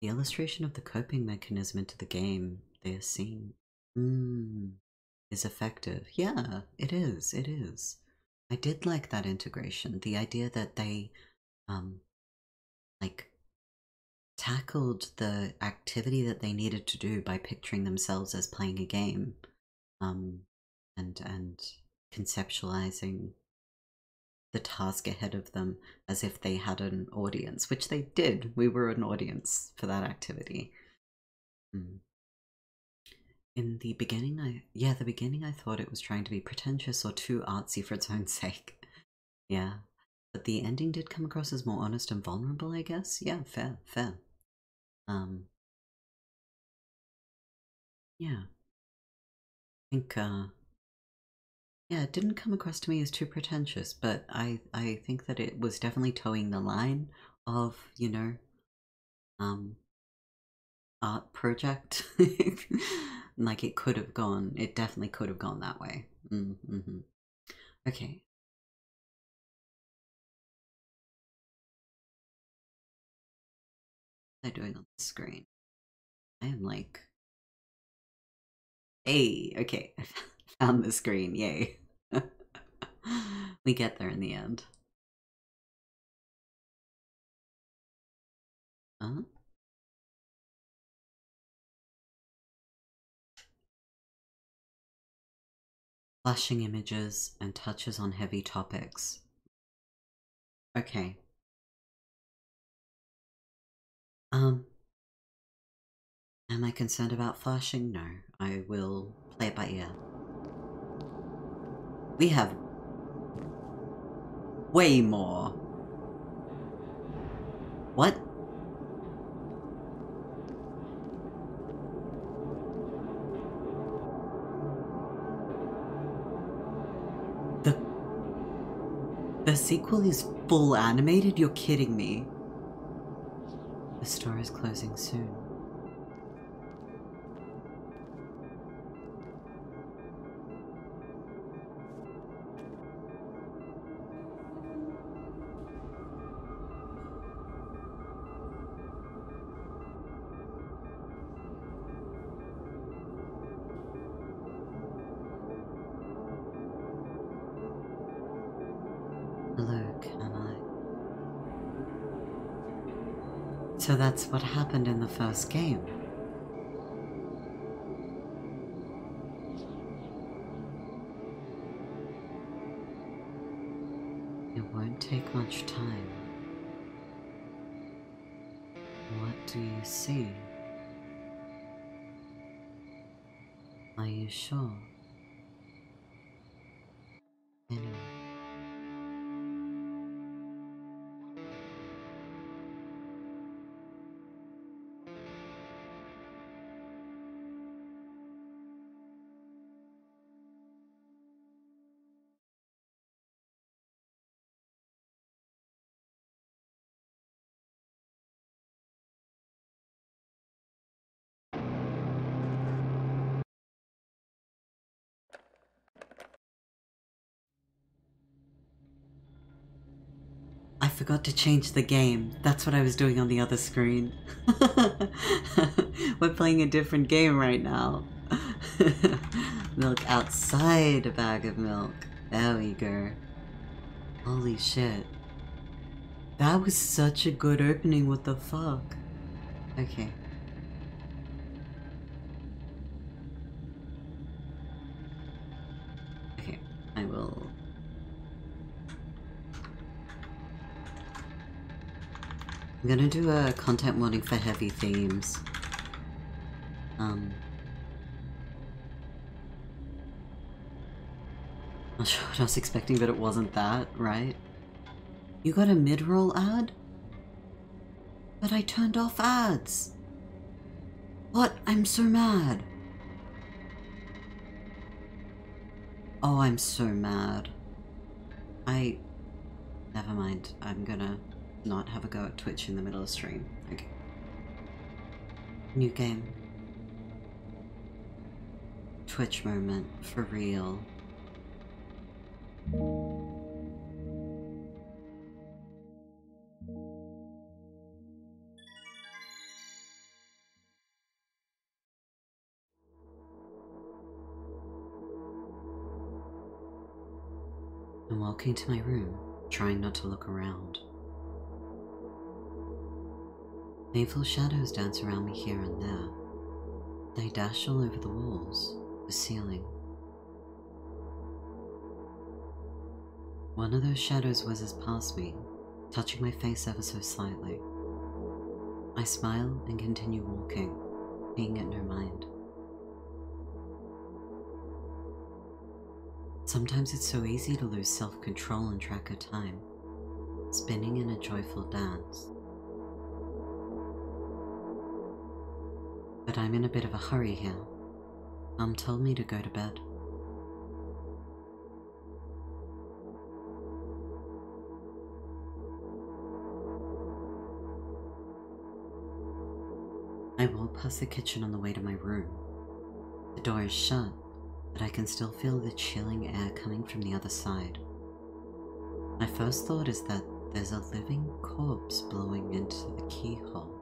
illustration of the coping mechanism into the game they're seeing is effective. Yeah, it is. It is. I did like that integration. The idea that they, like, tackled the activity that they needed to do by picturing themselves as playing a game, and conceptualizing the task ahead of them as if they had an audience, which they did. We were an audience for that activity. In the beginning, the beginning I thought it was trying to be pretentious or too artsy for its own sake. Yeah. But the ending did come across as more honest and vulnerable, I guess. Yeah, fair, fair. Yeah. I think, yeah, it didn't come across to me as too pretentious, but I think that it was definitely towing the line of, art project. Like it definitely could have gone that way. Okay. What am I doing on the screen? I am like, hey, okay, I found the screen, yay. We get there in the end. Huh? Flashing images and touches on heavy topics. Okay. Am I concerned about flashing? No. I will play it by ear. We have way more. What? The sequel is full animated? You're kidding me. The store is closing soon. Hello, can I? So that's what happened in the first game. It won't take much time. What do you see? Are you sure? Anyway. I forgot to change the game. That's what I was doing on the other screen. We're playing a different game right now. Milk outside a bag of milk. There we go. Holy shit. That was such a good opening, what the fuck? Okay. Okay, I will... I'm gonna do a content warning for heavy themes. Not sure what I was expecting, but it wasn't that, right? You got a mid-roll ad? But I turned off ads! What? I'm so mad! Oh, I'm so mad. Never mind. I'm gonna not have a go at Twitch in the middle of stream. Okay. New game. Twitch moment, for real. I'm walking to my room, trying not to look around. Painful shadows dance around me here and there. They dash all over the walls, the ceiling. One of those shadows whizzes past me, touching my face ever so slightly. I smile and continue walking, paying it no mind. Sometimes it's so easy to lose self-control and track of time, spinning in a joyful dance. But I'm in a bit of a hurry here. Mum told me to go to bed. I walk past the kitchen on the way to my room. The door is shut, but I can still feel the chilling air coming from the other side. My first thought is that there's a living corpse blowing into the keyhole,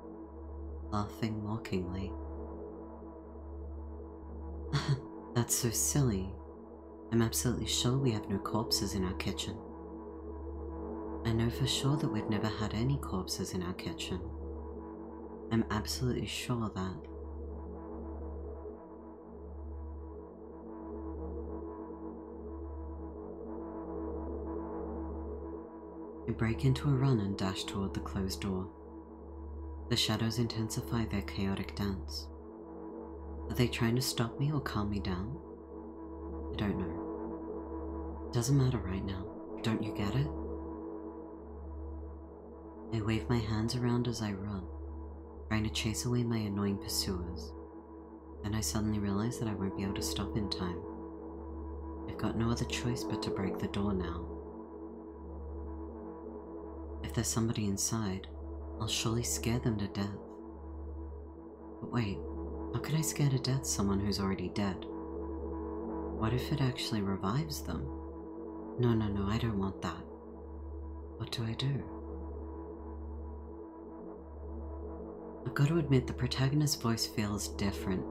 laughing mockingly. That's so silly. I'm absolutely sure we have no corpses in our kitchen. I know for sure that we've never had any corpses in our kitchen. I'm absolutely sure that. I break into a run and dash toward the closed door. The shadows intensify their chaotic dance. Are they trying to stop me or calm me down? I don't know. It doesn't matter right now. Don't you get it? I wave my hands around as I run, trying to chase away my annoying pursuers. Then I suddenly realize that I won't be able to stop in time. I've got no other choice but to break the door now. If there's somebody inside, I'll surely scare them to death. But wait, how can I scare to death someone who's already dead? What if it actually revives them? No, I don't want that. What do I do? I've got to admit the protagonist's voice feels different.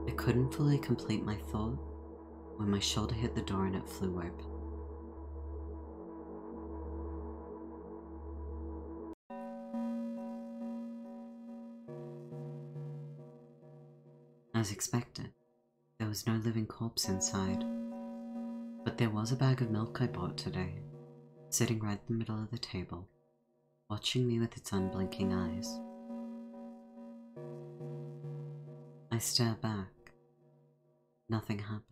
I couldn't fully complete my thought when my shoulder hit the door and it flew open. As expected, there was no living corpse inside, but there was a bag of milk I bought today, sitting right in the middle of the table, watching me with its unblinking eyes. I stare back. Nothing happened.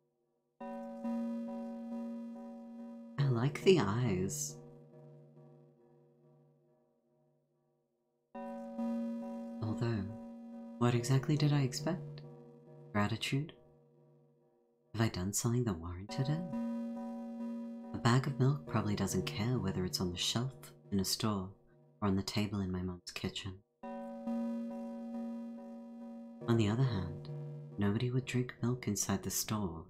I like the eyes. Although, what exactly did I expect? Gratitude? Have I done something that warranted it? A bag of milk probably doesn't care whether it's on the shelf in a store or on the table in my mom's kitchen. On the other hand, nobody would drink milk inside the store,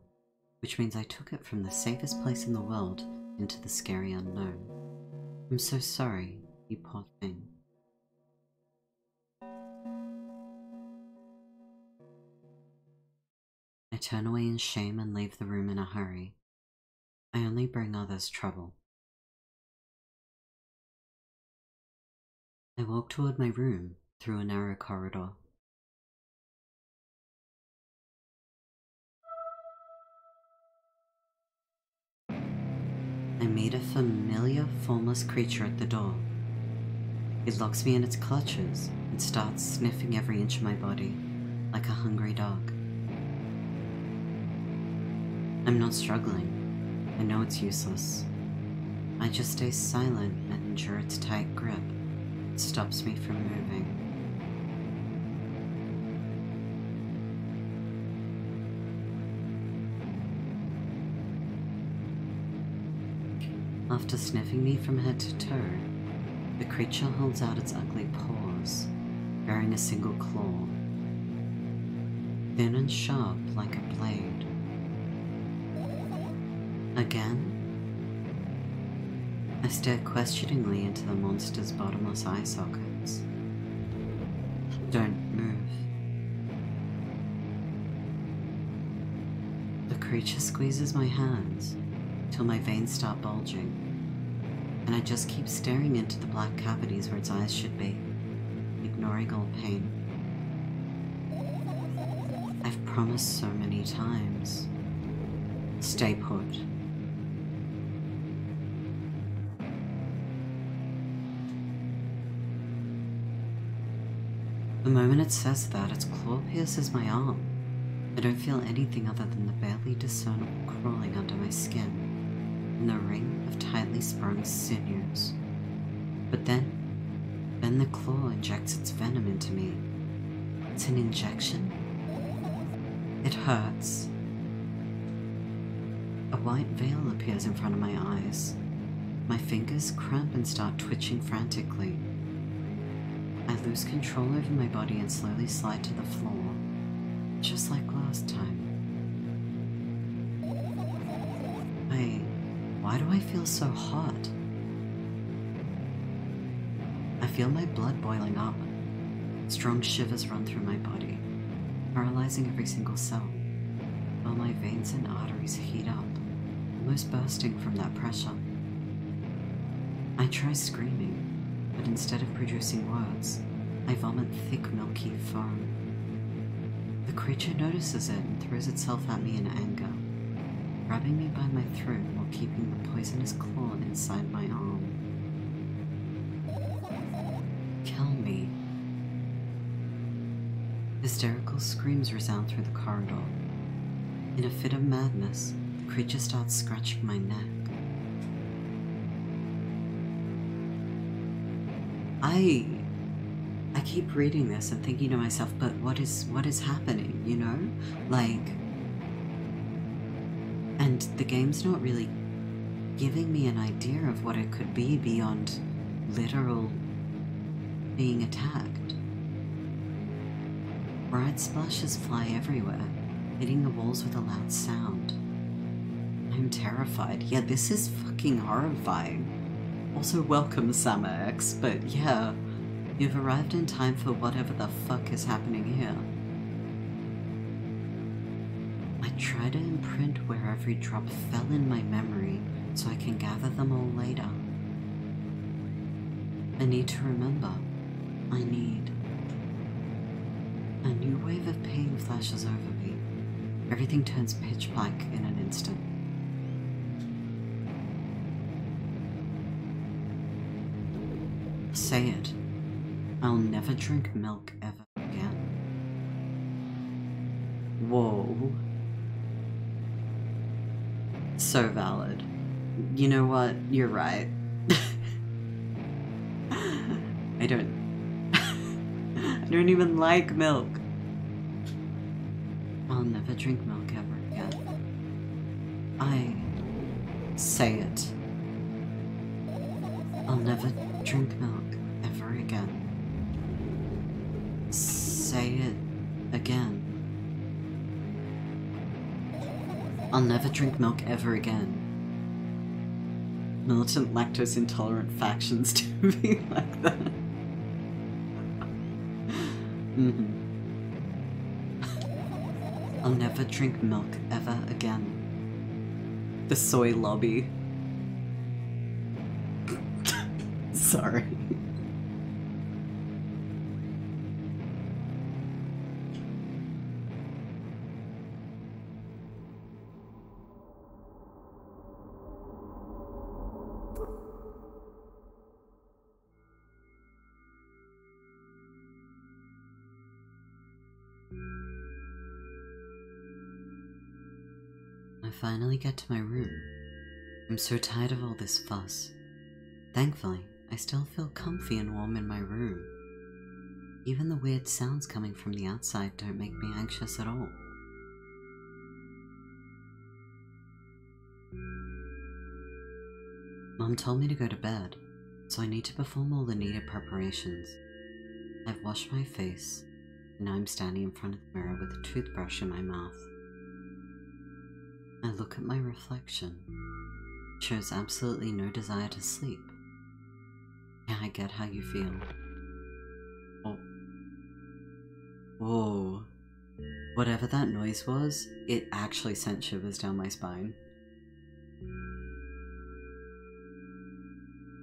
which means I took it from the safest place in the world into the scary unknown. I'm so sorry, you poor thing. I turn away in shame and leave the room in a hurry. I only bring others trouble. I walk toward my room through a narrow corridor. I meet a familiar, formless creature at the door. It locks me in its clutches and starts sniffing every inch of my body, like a hungry dog. I'm not struggling. I know it's useless. I just stay silent and endure its tight grip. It stops me from moving. After sniffing me from head to toe, the creature holds out its ugly paws, bearing a single claw, thin and sharp like a blade. Again? I stare questioningly into the monster's bottomless eye sockets. Don't move. The creature squeezes my hands till my veins start bulging, and I just keep staring into the black cavities where its eyes should be, ignoring all pain. I've promised so many times. Stay put. The moment it says that, its claw pierces my arm. I don't feel anything other than the barely discernible crawling under my skin and the ring of tightly sprung sinews. But then the claw injects its venom into me. It's an injection. It hurts. A white veil appears in front of my eyes. My fingers cramp and start twitching frantically. I lose control over my body and slowly slide to the floor, just like last time. Why do I feel so hot? I feel my blood boiling up. Strong shivers run through my body, paralyzing every single cell, while my veins and arteries heat up, almost bursting from that pressure. I try screaming, but instead of producing words, I vomit thick, milky foam. The creature notices it and throws itself at me in anger, grabbing me by my throat more keeping the poisonous claw inside my arm. Kill me. Hysterical screams resound through the corridor. In a fit of madness, the creature starts scratching my neck. I keep reading this and thinking to myself, but what is happening, you know? Like, and the game's not really giving me an idea of what it could be beyond literal being attacked. Bright splashes fly everywhere, hitting the walls with a loud sound. I'm terrified. Yeah, this is fucking horrifying. Also, welcome, Summer X, but yeah, you've arrived in time for whatever the fuck is happening here. I try to imprint where every drop fell in my memory so I can gather them all later. I need to remember. I need. A new wave of pain flashes over me. Everything turns pitch black in an instant. Say it. I'll never drink milk ever again. Whoa. So valid. You know what? You're right. I don't even like milk. I'll never drink milk ever again. I say it. I'll never drink milk ever again. Say it again. I'll never drink milk ever again. Militant lactose intolerant factions do be like that. I'll never drink milk ever again. The soy lobby. Sorry. I finally get to my room. I'm so tired of all this fuss. Thankfully, I still feel comfy and warm in my room. Even the weird sounds coming from the outside don't make me anxious at all. Mom told me to go to bed, so I need to perform all the needed preparations. I've washed my face, and now I'm standing in front of the mirror with a toothbrush in my mouth. I look at my reflection. It shows absolutely no desire to sleep. Yeah, I get how you feel. Oh. Whoa. Whatever that noise was, it actually sent shivers down my spine.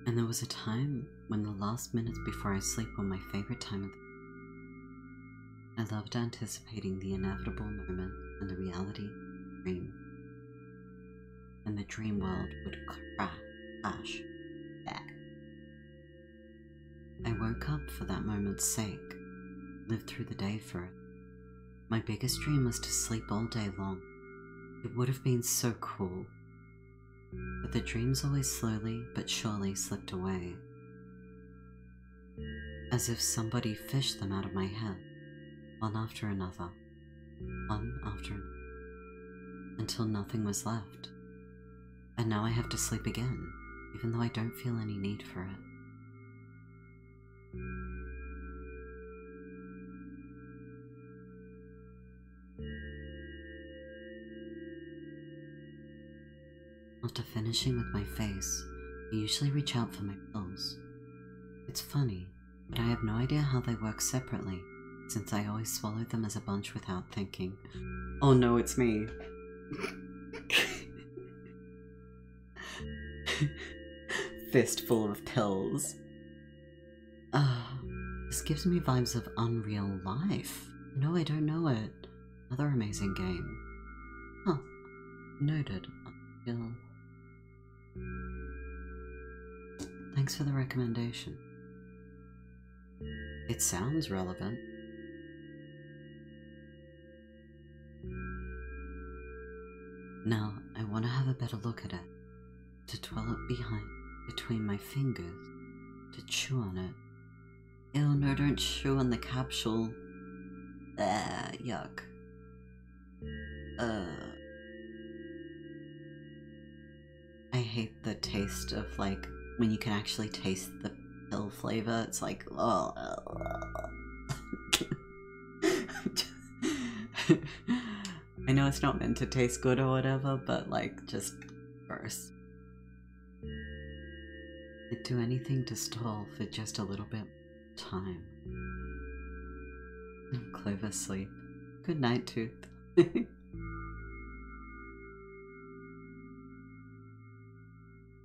And there was a time when the last minutes before I sleep were my favorite time of the day. I loved anticipating the inevitable moment and the reality of the dream. And the dream world would crash back. I woke up for that moment's sake, lived through the day for it. My biggest dream was to sleep all day long. It would have been so cool. But the dreams always slowly but surely slipped away. As if somebody fished them out of my head, one after another, until nothing was left. And now I have to sleep again, even though I don't feel any need for it. After finishing with my face, I usually reach out for my pills. It's funny, but I have no idea how they work separately, since I always swallow them as a bunch without thinking. Oh no, it's me. Fistful of pills. This gives me vibes of Unreal Life. No, I don't know it. Another amazing game. Huh. Noted. Unreal Thanks for the recommendation. It sounds relevant. Now, I want to have a better look at it, to twirl it between my fingers, to chew on it. Ew, no, don't chew on the capsule. Yuck. I hate the taste of, like, when you can actually taste the pill flavor. It's like, oh. I know it's not meant to taste good or whatever, but, like, just gross. I'd do anything to stall for just a little bit of time. Clover sleep. Good night, Tooth.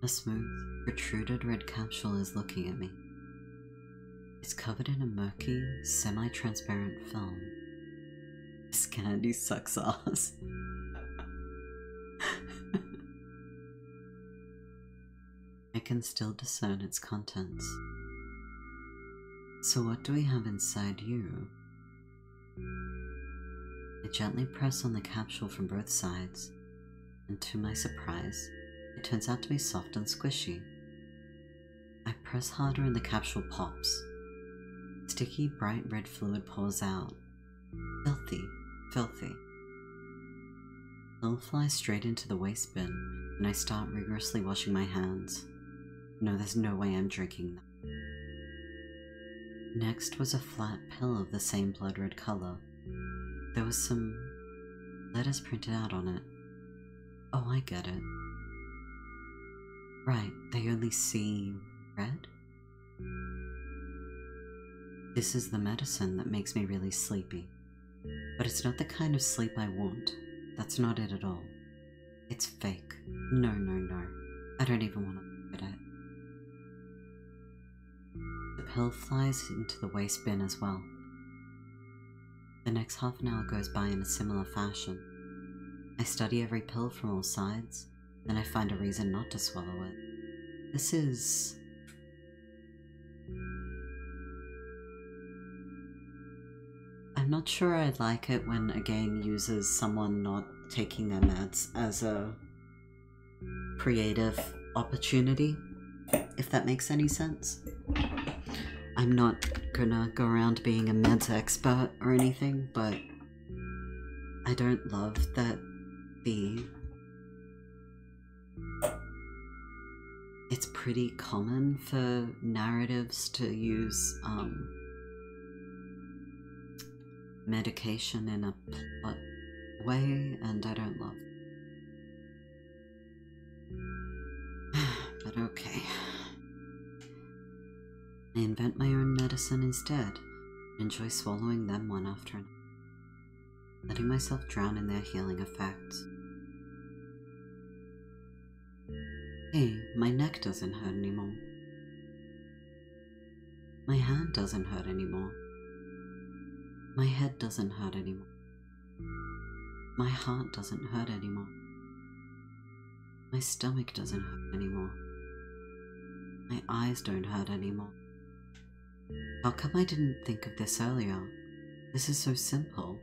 A smooth, protruded red capsule is looking at me. It's covered in a murky, semi-transparent film. This candy sucks ass. I can still discern its contents. So what do we have inside you? I gently press on the capsule from both sides, and to my surprise, it turns out to be soft and squishy. I press harder and the capsule pops. Sticky, bright red fluid pours out. Filthy, filthy. Pill flies straight into the waste bin, and I start rigorously washing my hands. No, there's no way I'm drinking that. Next was a flat pill of the same blood red color. There was some letters printed out on it. Oh, I get it. Right, they only see red? This is the medicine that makes me really sleepy. But it's not the kind of sleep I want. That's not it at all. It's fake. No, no, no. I don't even want to look at it. The pill flies into the waste bin as well. The next half an hour goes by in a similar fashion. I study every pill from all sides, then I find a reason not to swallow it. This is... I'm not sure I like it when a game uses someone not taking their meds as a creative opportunity, if that makes any sense. I'm not gonna go around being a meds expert or anything, but I don't love that it's pretty common for narratives to use medication in a plot way, and I don't love but okay. I invent my own medicine instead, and enjoy swallowing them one after another, letting myself drown in their healing effects. Hey, my neck doesn't hurt anymore. My hand doesn't hurt anymore. My head doesn't hurt anymore. My heart doesn't hurt anymore. My stomach doesn't hurt anymore. My eyes don't hurt anymore. How come I didn't think of this earlier? This is so simple.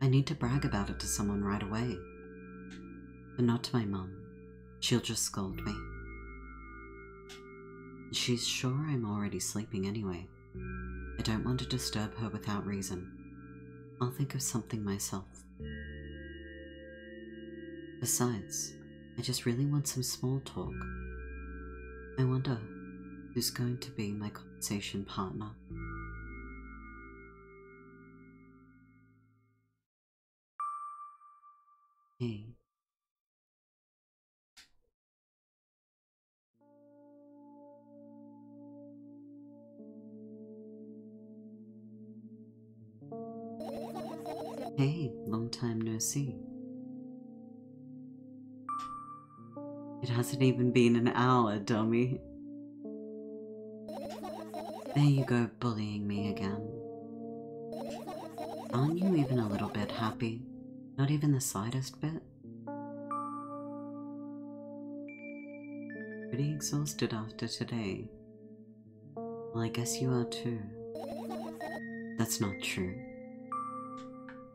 I need to brag about it to someone right away. But not to my mum. She'll just scold me. She's sure I'm already sleeping anyway. I don't want to disturb her without reason. I'll think of something myself. Besides, I just really want some small talk. I wonder who's going to be my conversation partner. Hey. Hey, long time no see. It hasn't even been an hour, dummy. There you go, bullying me again. Aren't you even a little bit happy? Not even the slightest bit? Pretty exhausted after today. Well, I guess you are too. That's not true.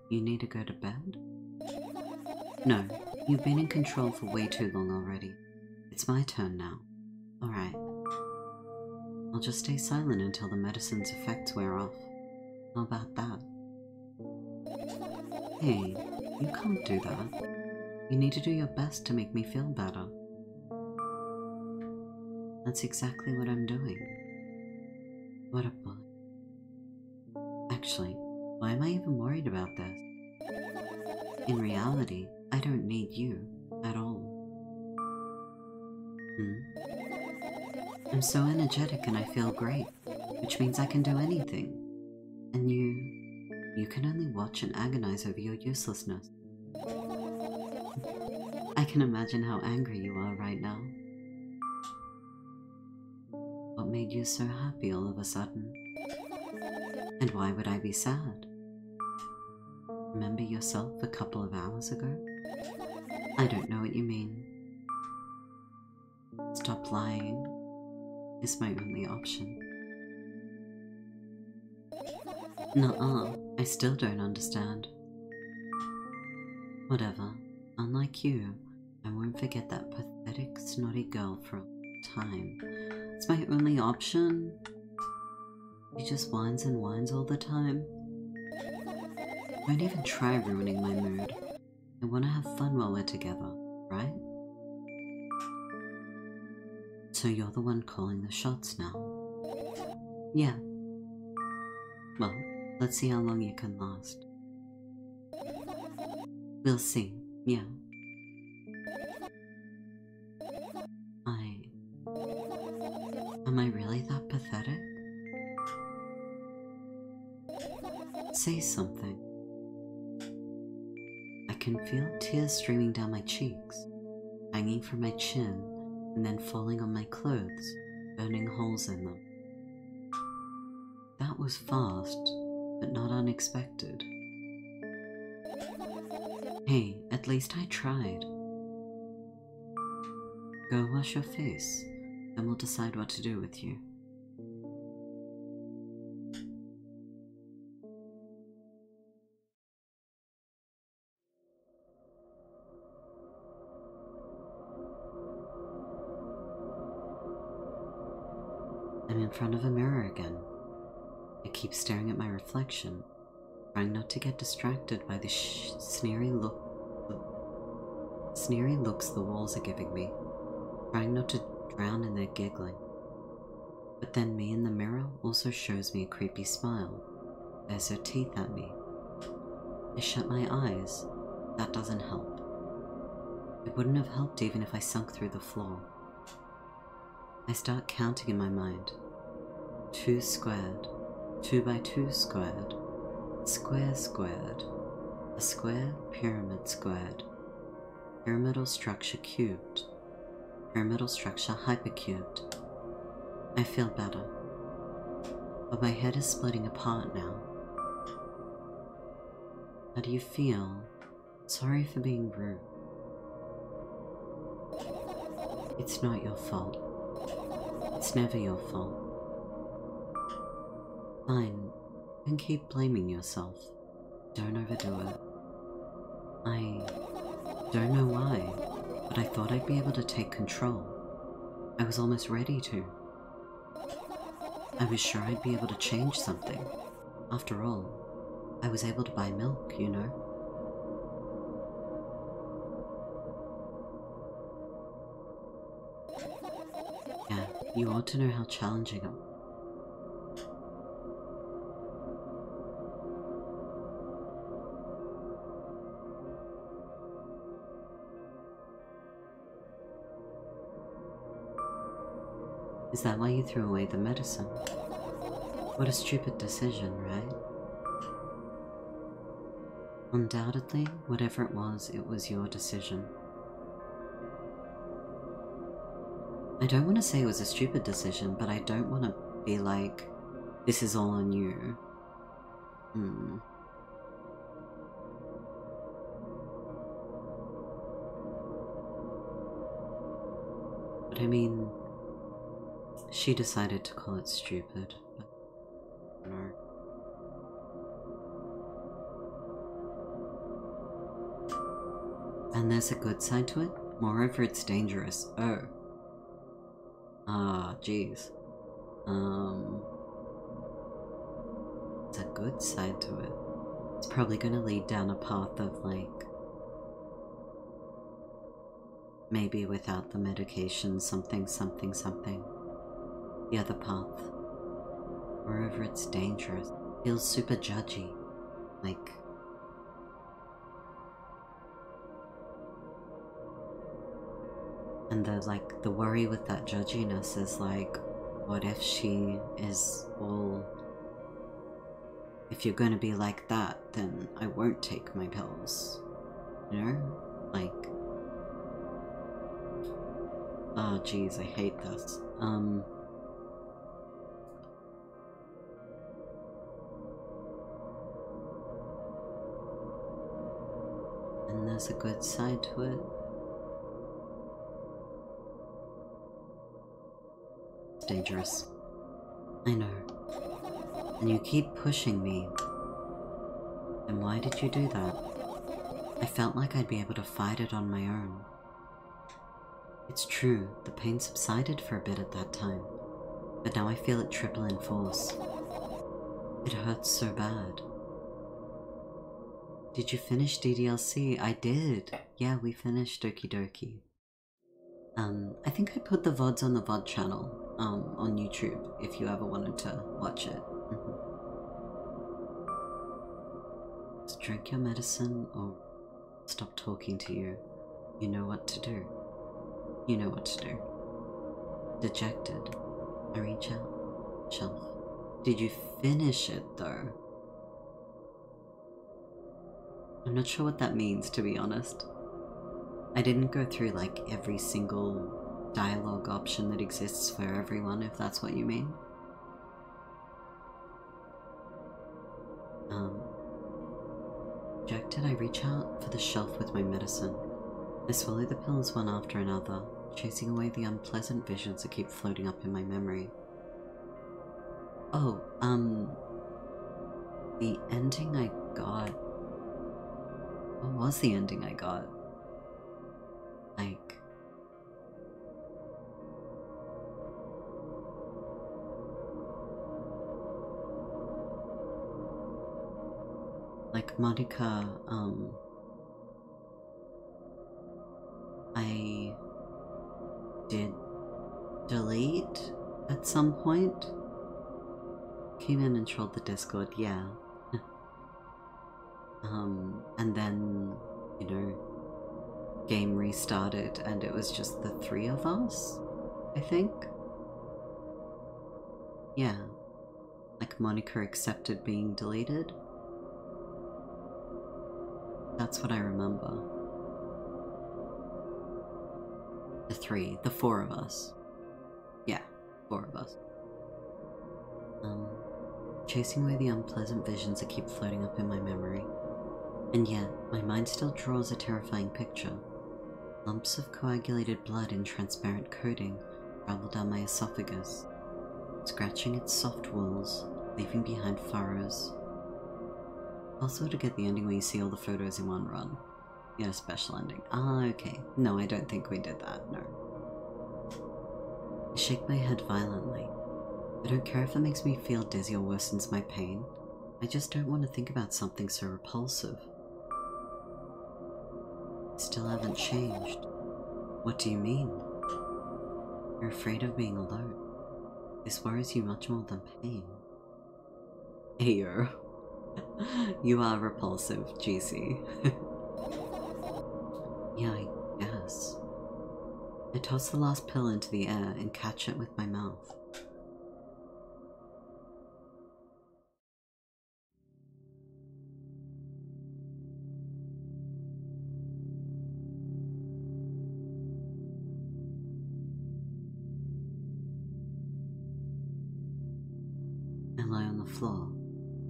You need to go to bed? No, you've been in control for way too long already. It's my turn now. Alright. I'll just stay silent until the medicine's effects wear off. How about that? Hey, you can't do that. You need to do your best to make me feel better. That's exactly what I'm doing. What a bully. Actually, why am I even worried about this? In reality, I don't need you at all. I'm so energetic and I feel great, which means I can do anything. And you can only watch and agonize over your uselessness. I can imagine how angry you are right now. What made you so happy all of a sudden? And why would I be sad? Remember yourself a couple of hours ago? I don't know what you mean. Stop lying is my only option. Nuh-uh, I still don't understand. Whatever, unlike you, I won't forget that pathetic, snotty girl for a long time. It's my only option. She just whines and whines all the time. Don't even try ruining my mood. I want to have fun while we're together, right? So you're the one calling the shots now? Yeah. Well, let's see how long you can last. We'll see, yeah. Am I really that pathetic? Say something. I can feel tears streaming down my cheeks, hanging from my chin, and then falling on my clothes, burning holes in them. That was fast, but not unexpected. Hey, at least I tried. Go wash your face, then we'll decide what to do with you. I'm in front of a mirror again. I keep staring at my reflection, trying not to get distracted by the sneery looks the walls are giving me, trying not to drown in their giggling. But then me in the mirror also shows me a creepy smile. There's her teeth at me. I shut my eyes. That doesn't help. It wouldn't have helped even if I sunk through the floor. I start counting in my mind. 2 squared, 2 by 2 squared, square squared, a square pyramid squared, pyramidal structure cubed, pyramidal structure hypercubed. I feel better, but my head is splitting apart now. How do you feel? Sorry for being rude. It's not your fault. It's never your fault. Fine, you can keep blaming yourself. Don't overdo it. I don't know why, but I thought I'd be able to take control. I was almost ready to. I was sure I'd be able to change something. After all, I was able to buy milk, you know? Yeah, you ought to know how challenging it was. Is that why you threw away the medicine? What a stupid decision, right? Undoubtedly, whatever it was your decision. I don't want to say it was a stupid decision, but I don't want to be like, this is all on you. But I mean, She decided to call it stupid, but no. And there's a good side to it. Moreover, it's dangerous. Oh. Ah, jeez. It's a good side to it. It's probably gonna lead down a path of, like, maybe without the medication, something. The other path. Moreover, it's dangerous. Feels super judgy. Like, and the worry with that judginess is like, what if she is all, if you're gonna be like that, then I won't take my pills. You know? Like, oh jeez, I hate this. And there's a good side to it. It's dangerous. I know. And you keep pushing me. And why did you do that? I felt like I'd be able to fight it on my own. It's true, the pain subsided for a bit at that time, but now I feel it triple in force. It hurts so bad. Did you finish DDLC? I did. Yeah, we finished Doki Doki. I think I put the VODs on the VOD channel, on YouTube, if you ever wanted to watch it. Just drink your medicine or stop talking to you. You know what to do. You know what to do. Dejected. I reach out. Shelf. Did you finish it though? I'm not sure what that means, to be honest. I didn't go through like every single dialogue option that exists for everyone, if that's what you mean. Dejected, I reach out for the shelf with my medicine. I swallow the pills one after another, chasing away the unpleasant visions that keep floating up in my memory. Oh, the ending I got... What was the ending I got? Like Monica, I did delete at some point. Came in and trolled the Discord, yeah. And then, you know, game restarted and it was just the three of us, I think. Yeah. Like Monica accepted being deleted. That's what I remember. The four of us. Yeah, 4 of us. Chasing away the unpleasant visions that keep floating up in my memory. And yet, my mind still draws a terrifying picture. Lumps of coagulated blood in transparent coating travel down my esophagus, scratching its soft walls, leaving behind furrows. Also to get the ending where you see all the photos in one run. You get a special ending. Ah, okay. No, I don't think we did that, no. I shake my head violently. I don't care if it makes me feel dizzy or worsens my pain. I just don't want to think about something so repulsive. I still haven't changed. What do you mean? You're afraid of being alone. This worries you much more than pain. Heyo. You are repulsive, GC. Yeah, I guess. I toss the last pill into the air and catch it with my mouth. I lie on the floor.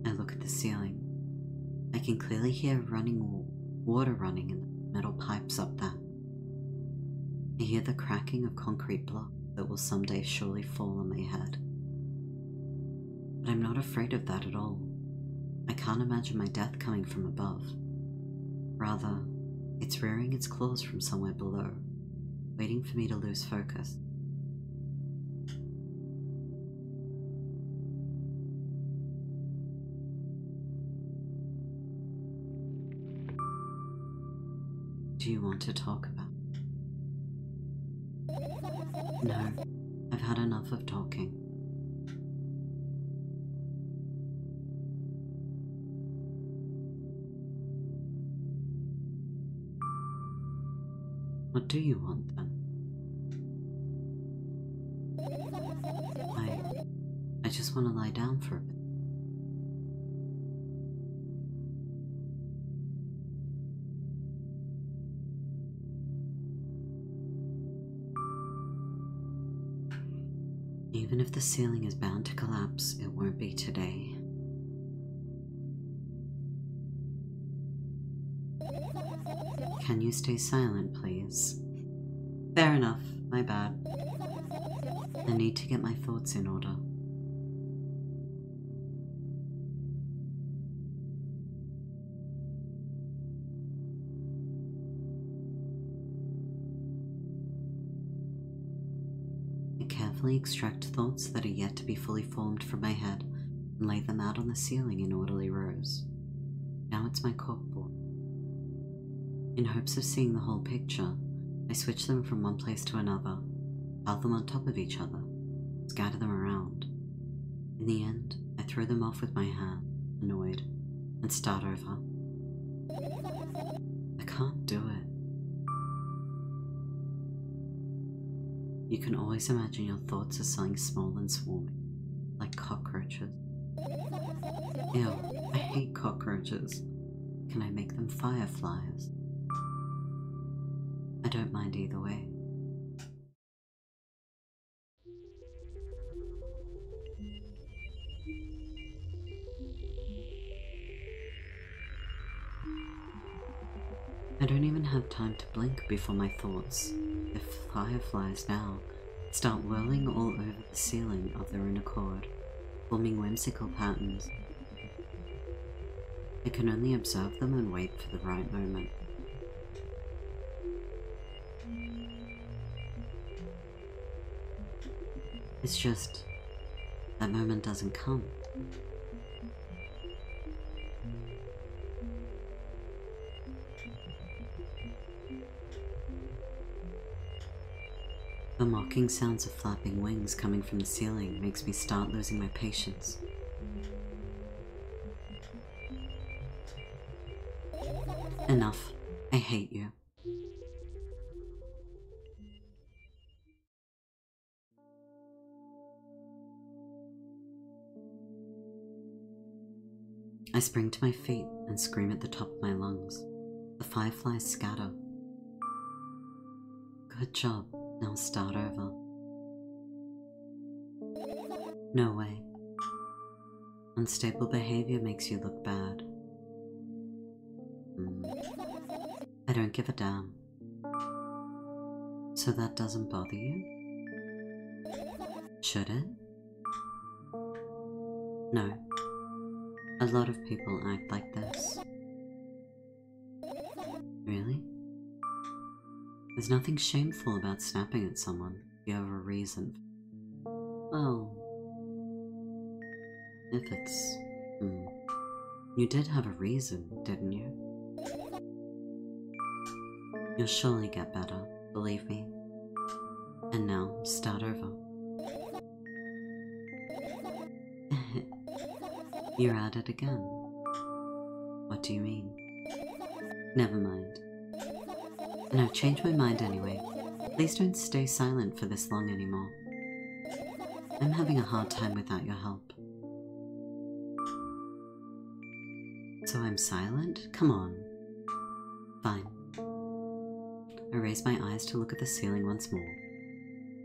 I look at the ceiling. I can clearly hear water running in the metal pipes up there. I hear the cracking of concrete blocks. that will someday surely fall on my head. But I'm not afraid of that at all. I can't imagine my death coming from above. Rather, it's rearing its claws from somewhere below, waiting for me to lose focus. Do you want to talk about it? No, I've had enough of talking. What do you want then? I just want to lie down for a bit. Even if the ceiling is bound to collapse, it won't be today. Can you stay silent, please? Fair enough, my bad. I need to get my thoughts in order. I carefully extract thoughts that are yet to be fully formed from my head and lay them out on the ceiling in orderly rows. Now it's my corkboard. In hopes of seeing the whole picture, I switch them from one place to another, pile them on top of each other, scatter them around. In the end, I throw them off with my hand, annoyed, and start over. I can't do it. You can always imagine your thoughts as something small and swarming, like cockroaches. Ew, I hate cockroaches. Can I make them fireflies? I don't mind either way. I don't even have time to blink before my thoughts, if fireflies now, start whirling all over the ceiling of their own accord, forming whimsical patterns. I can only observe them and wait for the right moment. It's just, that moment doesn't come. The mocking sounds of flapping wings coming from the ceiling makes me start losing my patience. Enough. I hate you. I spring to my feet and scream at the top of my lungs. The fireflies scatter. Good job. Now start over. No way. Unstable behavior makes you look bad. I don't give a damn. So that doesn't bother you? Should it? No. A lot of people act like this. Really? There's nothing shameful about snapping at someone if you have a reason. Well, if it's... You did have a reason, didn't you? You'll surely get better, believe me. And now, start over. You're at it again. What do you mean? Never mind. And I've changed my mind anyway. Please don't stay silent for this long anymore. I'm having a hard time without your help. So I'm silent? Come on. Fine. I raise my eyes to look at the ceiling once more.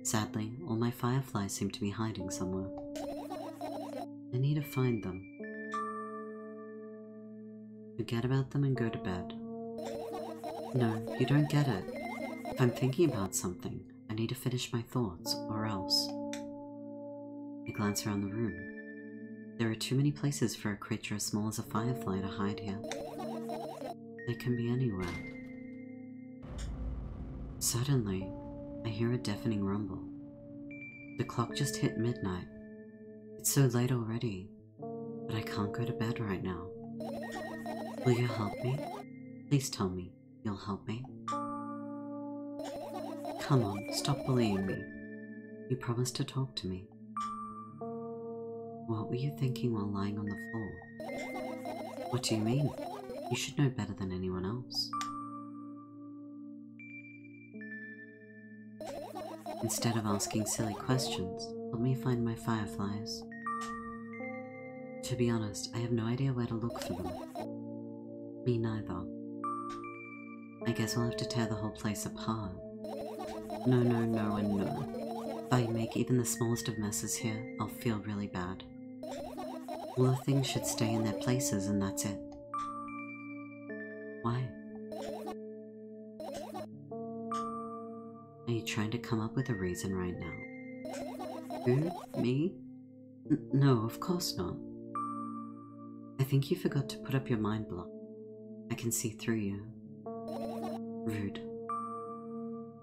Sadly, all my fireflies seem to be hiding somewhere. I need to find them. Forget about them and go to bed. No, you don't get it. If I'm thinking about something, I need to finish my thoughts, or I glance around the room. There are too many places for a creature as small as a firefly to hide here. They can be anywhere. Suddenly, I hear a deafening rumble. The clock just hit midnight. It's so late already, but I can't go to bed right now. Will you help me? Please tell me you'll help me. Come on, stop bullying me. You promised to talk to me. What were you thinking while lying on the floor? What do you mean? You should know better than anyone else. Instead of asking silly questions, help me find my fireflies. To be honest, I have no idea where to look for them. Me neither. I guess we'll have to tear the whole place apart. No, and no. If I make even the smallest of messes here, I'll feel really bad. All the things should stay in their places and that's it. Why? Are you trying to come up with a reason right now? Who? Me? No, of course not. I think you forgot to put up your mind block. I can see through you. Rude.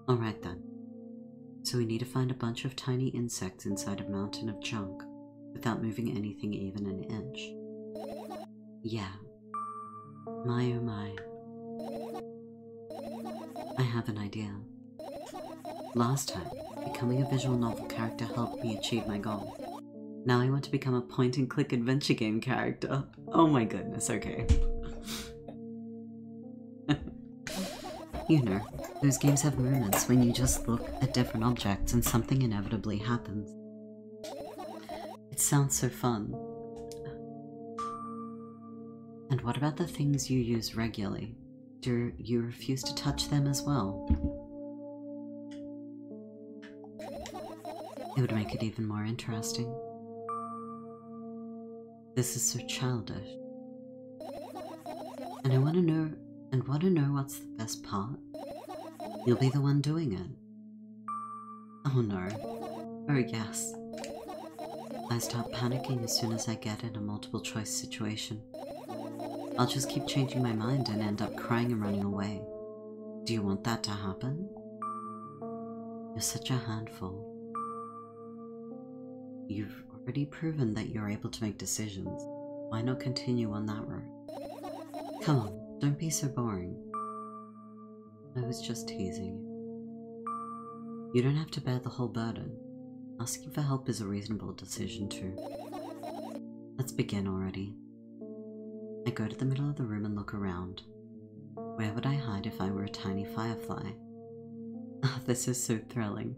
Alright then. So we need to find a bunch of tiny insects inside a mountain of junk without moving anything even an inch. Yeah. My oh my. I have an idea. Last time, becoming a visual novel character helped me achieve my goal. Now I want to become a point-and-click adventure game character. Oh my goodness, okay. You know, those games have moments when you just look at different objects and something inevitably happens. It sounds so fun. And what about the things you use regularly? Do you refuse to touch them as well? It would make it even more interesting. This is so childish. And I want to know what's the best part? You'll be the one doing it. Oh no. Oh yes. I start panicking as soon as I get in a multiple choice situation. I'll just keep changing my mind and end up crying and running away. Do you want that to happen? You're such a handful. You've already proven that you're able to make decisions. Why not continue on that route? Come on, don't be so boring. I was just teasing you. You don't have to bear the whole burden. Asking for help is a reasonable decision too. Let's begin already. I go to the middle of the room and look around. Where would I hide if I were a tiny firefly? Ah, this is so thrilling.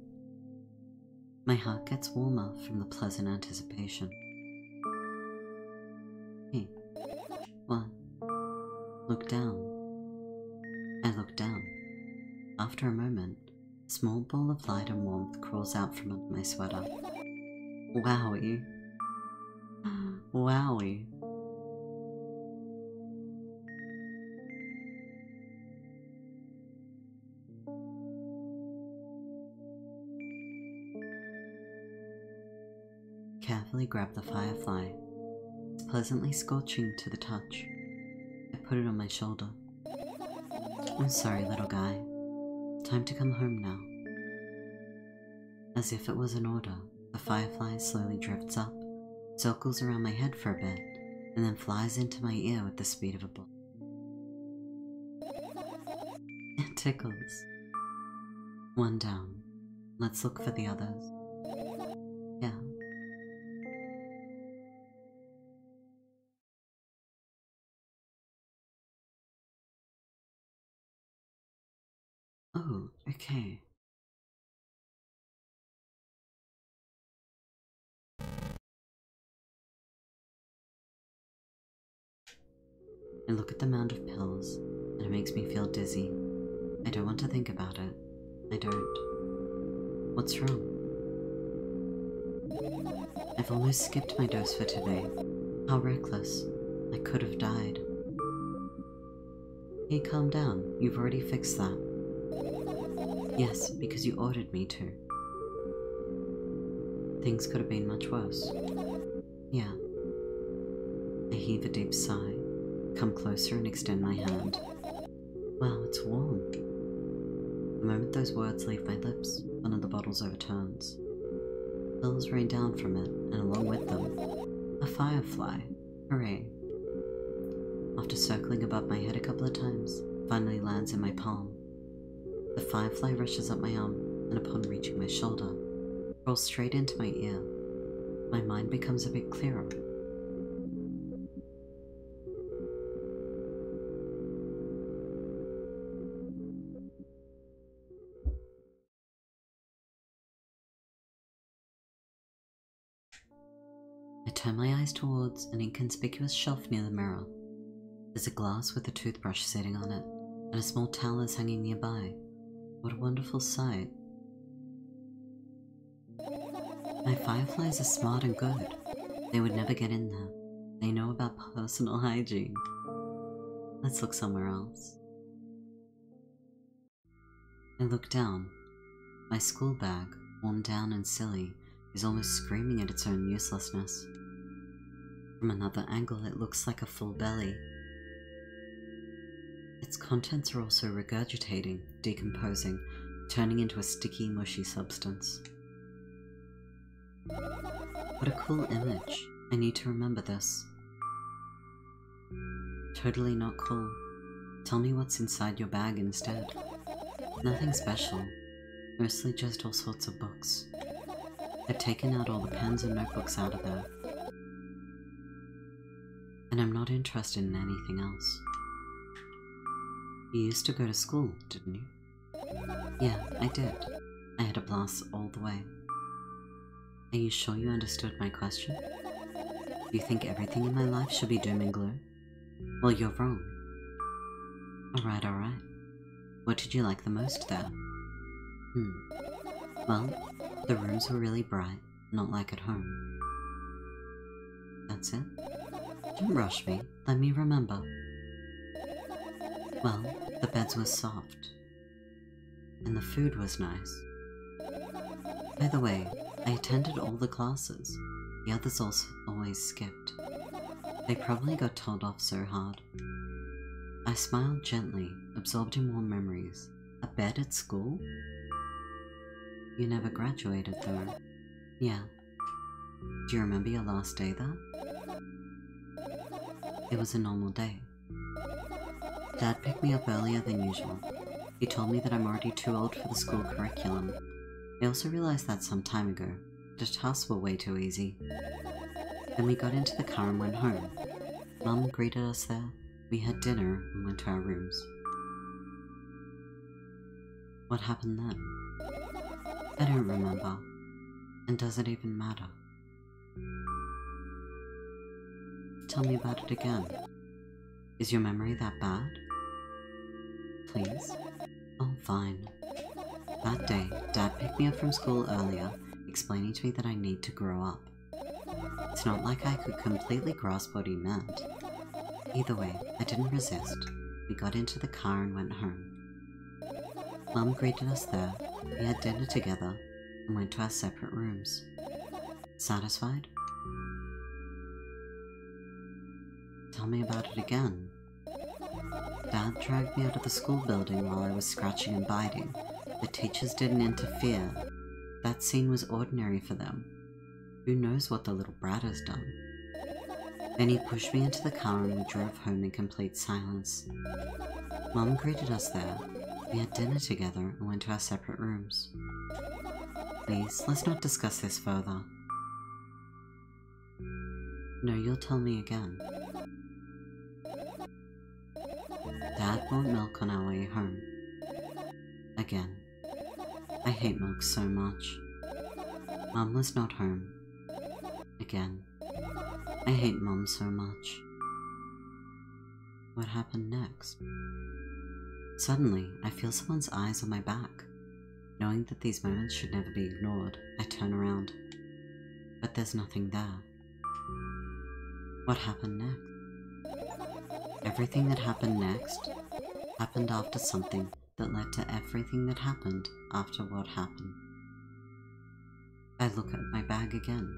My heart gets warmer from the pleasant anticipation. Hey, what? Look down. I look down. After a moment, a small ball of light and warmth crawls out from under my sweater. Wowie. Wowie. Carefully grab the firefly. It's pleasantly scorching to the touch. I put it on my shoulder. I'm sorry, little guy. Time to come home now. As if it was an order, the firefly slowly drifts up, circles around my head for a bit, and then flies into my ear with the speed of a bullet. It tickles. One down. Let's look for the others. Yeah. Oh, okay. I look at the mound of pills, and it makes me feel dizzy. I don't want to think about it. I don't. What's wrong? I've almost skipped my dose for today. How reckless. I could have died. Hey, calm down. You've already fixed that. Yes, because you ordered me to. Things could have been much worse. Yeah. I heave a deep sigh, come closer and extend my hand. Wow, it's warm. The moment those words leave my lips, one of the bottles overturns. Pills rain down from it, and along with them, a firefly. Hooray. After circling above my head a couple of times, it finally lands in my palm. The firefly rushes up my arm, and upon reaching my shoulder, rolls straight into my ear. My mind becomes a bit clearer. I turn my eyes towards an inconspicuous shelf near the mirror. There's a glass with a toothbrush sitting on it, and a small towel is hanging nearby. What a wonderful sight. My fireflies are smart and good. They would never get in there. They know about personal hygiene. Let's look somewhere else. I look down. My school bag, worn down and silly, is almost screaming at its own uselessness. From another angle, it looks like a full belly. Its contents are also regurgitating, decomposing, turning into a sticky, mushy substance. What a cool image. I need to remember this. Totally not cool. Tell me what's inside your bag instead. Nothing special. Mostly just all sorts of books. I've taken out all the pens and notebooks out of there. And I'm not interested in anything else. You used to go to school, didn't you? Yeah, I did. I had a blast all the way. Are you sure you understood my question? Do you think everything in my life should be doom and gloom? Well, you're wrong. Alright, alright. What did you like the most there? Well, the rooms were really bright, not like at home. That's it? Don't rush me, let me remember. Well, the beds were soft. And the food was nice. By the way, I attended all the classes. The others also always skipped. They probably got told off so hard. I smiled gently, absorbed in warm memories. A bed at school? You never graduated though. Yeah. Do you remember your last day there? It was a normal day. Dad picked me up earlier than usual. He told me that I'm already too old for the school curriculum. I also realized that some time ago. The tasks were way too easy. Then we got into the car and went home. Mum greeted us there. We had dinner and went to our rooms. What happened then? I don't remember. And does it even matter? Tell me about it again. Is your memory that bad? Please? Oh, fine. That day, Dad picked me up from school earlier, explaining to me that I need to grow up. It's not like I could completely grasp what he meant. Either way, I didn't resist. We got into the car and went home. Mum greeted us there, we had dinner together, and went to our separate rooms. Satisfied? Tell me about it again. Dad dragged me out of the school building while I was scratching and biting. The teachers didn't interfere. That scene was ordinary for them. Who knows what the little brat has done? Then he pushed me into the car and we drove home in complete silence. Mum greeted us there. We had dinner together and went to our separate rooms. Please, let's not discuss this further. No, you'll tell me again. Dad bought milk on our way home. Again. I hate milk so much. Mum was not home. Again. I hate Mum so much. What happened next? Suddenly, I feel someone's eyes on my back. Knowing that these moments should never be ignored, I turn around. But there's nothing there. What happened next? Everything that happened next happened after something that led to everything that happened after what happened. I look at my bag again.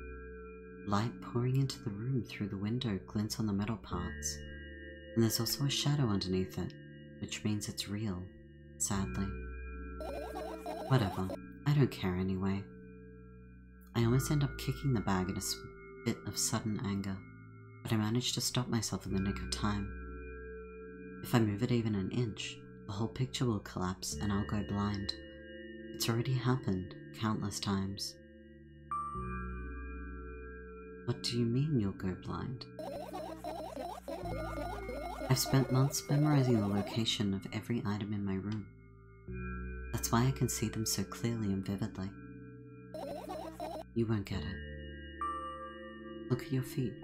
Light pouring into the room through the window glints on the metal parts, and there's also a shadow underneath it, which means it's real, sadly. Whatever, I don't care anyway. I almost end up kicking the bag in a bit of sudden anger, but I manage to stop myself in the nick of time. If I move it even an inch, the whole picture will collapse and I'll go blind. It's already happened countless times. What do you mean you'll go blind? I've spent months memorizing the location of every item in my room. That's why I can see them so clearly and vividly. You won't get it. Look at your feet.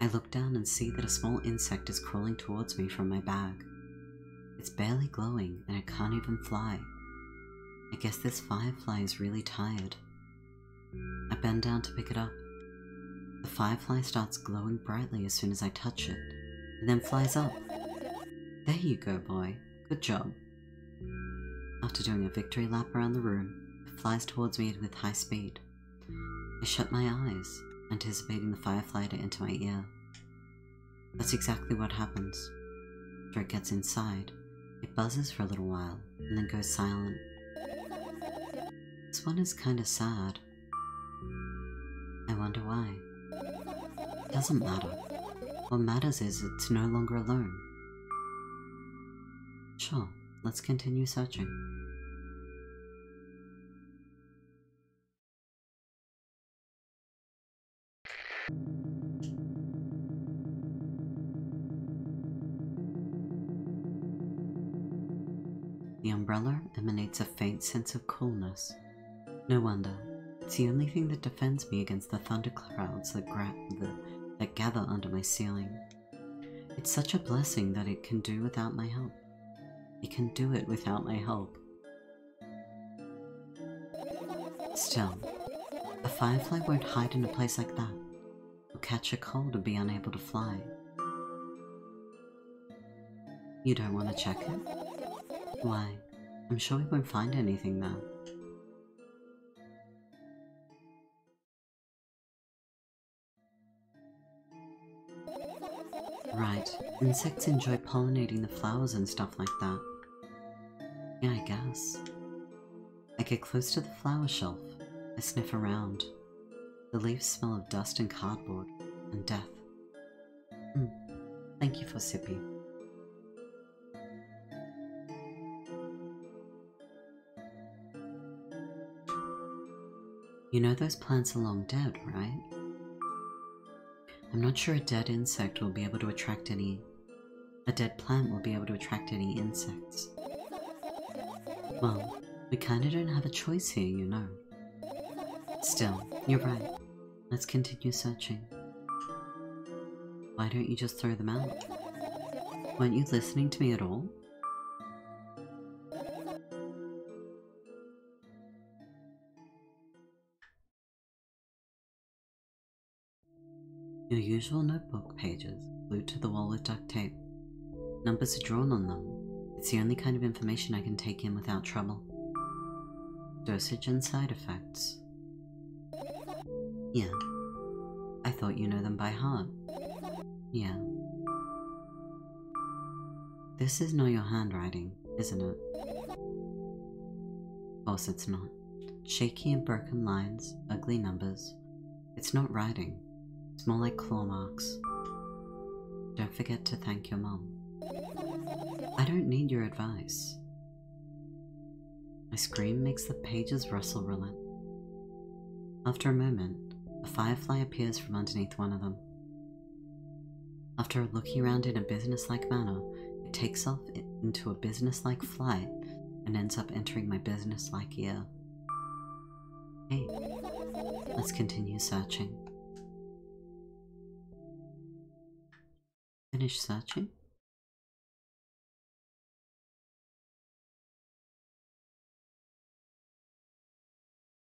I look down and see that a small insect is crawling towards me from my bag. It's barely glowing and it can't even fly. I guess this firefly is really tired. I bend down to pick it up. The firefly starts glowing brightly as soon as I touch it, and then flies up. There you go, boy. Good job. After doing a victory lap around the room, it flies towards me with high speed. I shut my eyes, anticipating the firefly to enter my ear. That's exactly what happens. After it gets inside, it buzzes for a little while, and then goes silent. This one is kinda sad. I wonder why. It doesn't matter. What matters is it's no longer alone. Sure, let's continue searching. The umbrella emanates a faint sense of coolness. No wonder. It's the only thing that defends me against the thunderclouds that gather under my ceiling. It's such a blessing that it can do without my help. It can do it without my help. Still, a firefly won't hide in a place like that. It'll catch a cold and be unable to fly. You don't want to check it? Why? I'm sure we won't find anything there. Right, insects enjoy pollinating the flowers and stuff like that. Yeah, I guess. I get close to the flower shelf. I sniff around. The leaves smell of dust and cardboard, and death. Thank you for sipping. You know those plants are long dead, right? I'm not sure a dead insect will be able to attract any... A dead plant will be able to attract any insects. Well, we kinda don't have a choice here, you know. Still, you're right. Let's continue searching. Why don't you just throw them out? Weren't you listening to me at all? Your usual notebook pages, glued to the wall with duct tape. Numbers are drawn on them. It's the only kind of information I can take in without trouble. Dosage and side effects. Yeah. I thought you know them by heart. Yeah. This is not your handwriting, isn't it? Of course it's not. Shaky and broken lines, ugly numbers. It's not writing. It's more like claw marks. Don't forget to thank your mom. I don't need your advice. My scream makes the pages rustle relent. After a moment, a firefly appears from underneath one of them. After looking around in a business-like manner, it takes off into a business-like flight and ends up entering my business-like ear. Hey, let's continue searching. Finish searching?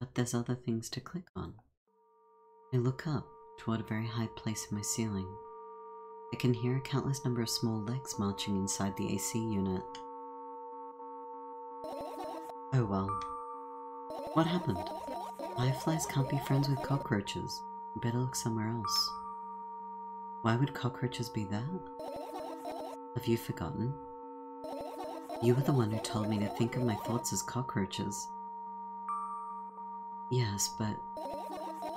But there's other things to click on. I look up toward a very high place in my ceiling. I can hear a countless number of small legs marching inside the AC unit. Oh well. What happened? Fireflies can't be friends with cockroaches. Better look somewhere else. Why would cockroaches be there? Have you forgotten? You were the one who told me to think of my thoughts as cockroaches. Yes, but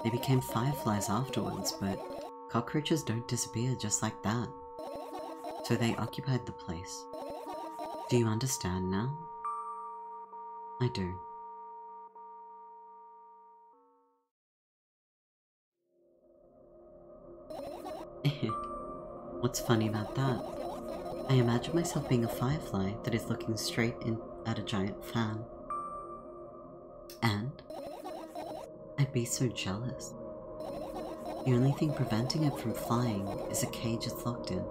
they became fireflies afterwards, but cockroaches don't disappear just like that. So they occupied the place. Do you understand now? I do. What's funny about that? I imagine myself being a firefly that is looking straight in at a giant fan. And I'd be so jealous. The only thing preventing it from flying is a cage it's locked in,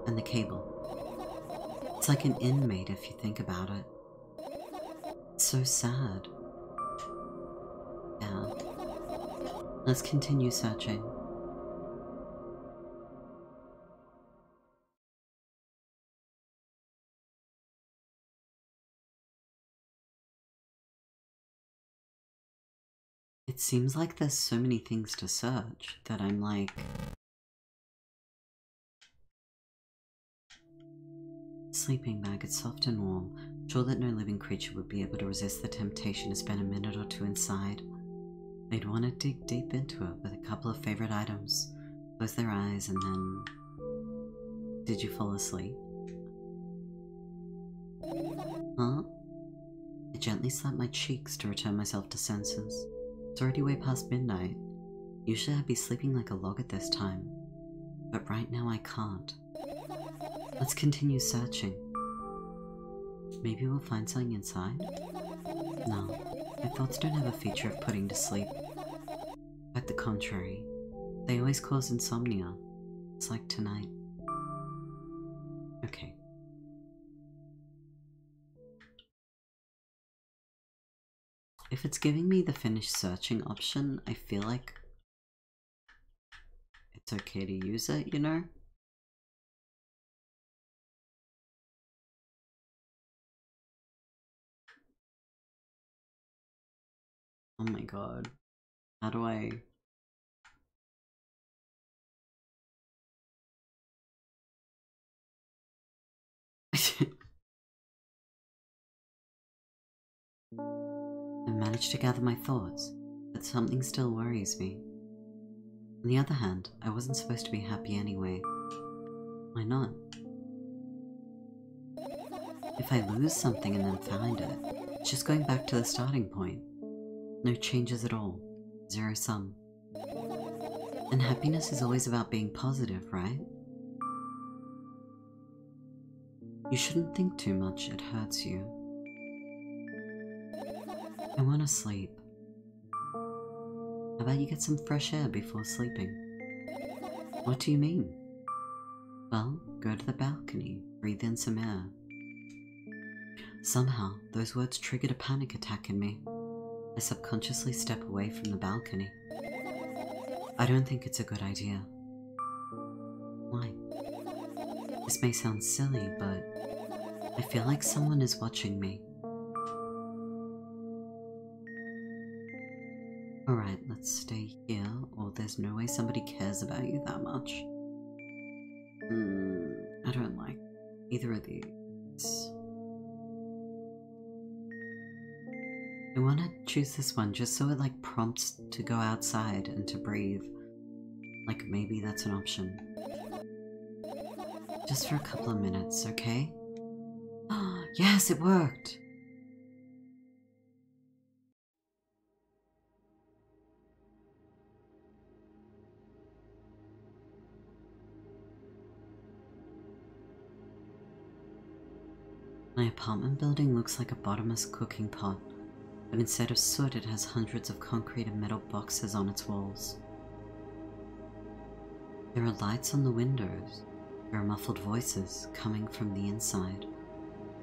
and the cable. It's like an inmate if you think about it. It's so sad. Yeah. Let's continue searching. It seems like there's so many things to search that I'm like... Sleeping bag, it's soft and warm. Sure that no living creature would be able to resist the temptation to spend a minute or two inside. They'd want to dig deep into it with a couple of favorite items, close their eyes, and then... Did you fall asleep? Huh? I gently slapped my cheeks to return myself to senses. It's already way past midnight. Usually I'd be sleeping like a log at this time, but right now I can't. Let's continue searching. Maybe we'll find something inside? No, my thoughts don't have a feature of putting to sleep. Quite the contrary. They always cause insomnia. It's like tonight. Okay. If it's giving me the finish searching option, I feel like it's okay to use it, you know? Oh my god. How do I... I managed to gather my thoughts, but something still worries me. On the other hand, I wasn't supposed to be happy anyway. Why not? If I lose something and then find it, it's just going back to the starting point. No changes at all. Zero sum. And happiness is always about being positive, right? You shouldn't think too much, it hurts you. I want to sleep. How about you get some fresh air before sleeping? What do you mean? Well, go to the balcony, breathe in some air. Somehow, those words triggered a panic attack in me. I subconsciously step away from the balcony. I don't think it's a good idea. Why? This may sound silly, but I feel like someone is watching me. Alright, let's stay here, or there's no way somebody cares about you that much. I don't like either of these. I want to choose this one just so it like prompts to go outside and to breathe. Like maybe that's an option. Just for a couple of minutes, okay? Yes, it worked! My apartment building looks like a bottomless cooking pot, but instead of soot it has hundreds of concrete and metal boxes on its walls. There are lights on the windows. There are muffled voices coming from the inside.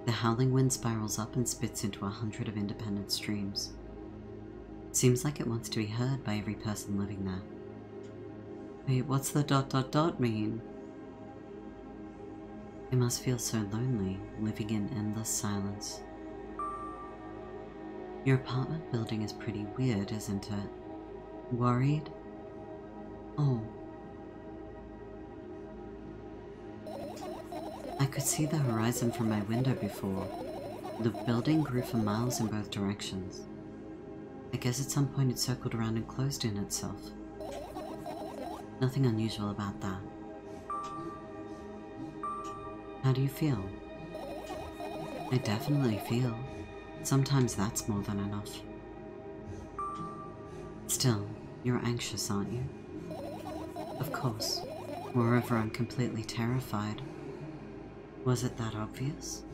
The howling wind spirals up and spits into 100 of independent streams. It seems like it wants to be heard by every person living there. Wait, what's the ... mean? It must feel so lonely, living in endless silence. Your apartment building is pretty weird, isn't it? Worried? Oh. I could see the horizon from my window before. The building grew for miles in both directions. I guess at some point it circled around and closed in itself. Nothing unusual about that. How do you feel? I definitely feel. Sometimes that's more than enough. Still, you're anxious, aren't you? Of course. Moreover, I'm completely terrified. Was it that obvious?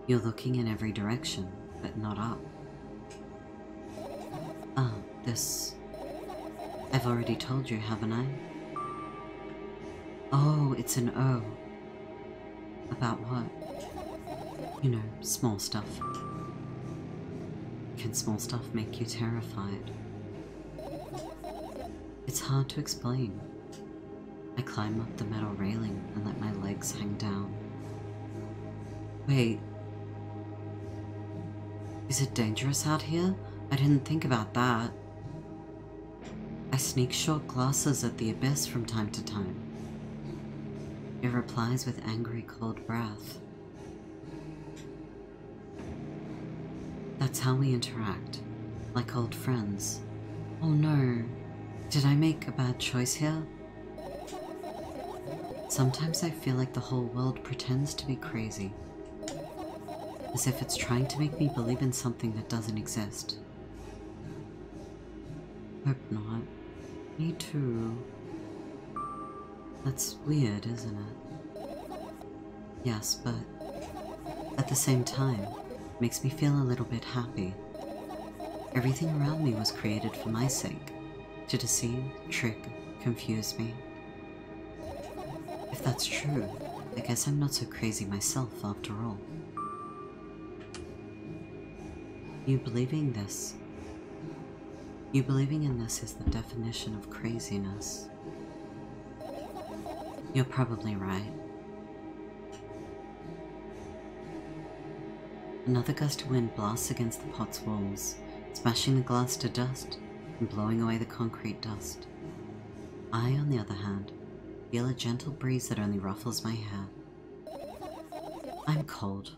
You're looking in every direction, but not up. Ah, this... I've already told you, haven't I? Oh, it's an O. About what? You know, small stuff. Can small stuff make you terrified? It's hard to explain. I climb up the metal railing and let my legs hang down. Wait. Is it dangerous out here? I didn't think about that. I sneak short glances at the abyss from time to time. It replies with angry, cold breath. That's how we interact, like old friends. Oh no, did I make a bad choice here? Sometimes I feel like the whole world pretends to be crazy, as if it's trying to make me believe in something that doesn't exist. Hope not. Me too. That's weird, isn't it? Yes, but at the same time, it makes me feel a little bit happy. Everything around me was created for my sake, to deceive, trick, confuse me. If that's true, I guess I'm not so crazy myself after all. You believing this? You believing in this is the definition of craziness. You're probably right. Another gust of wind blasts against the pot's walls, smashing the glass to dust and blowing away the concrete dust. I, on the other hand, feel a gentle breeze that only ruffles my hair. I'm cold.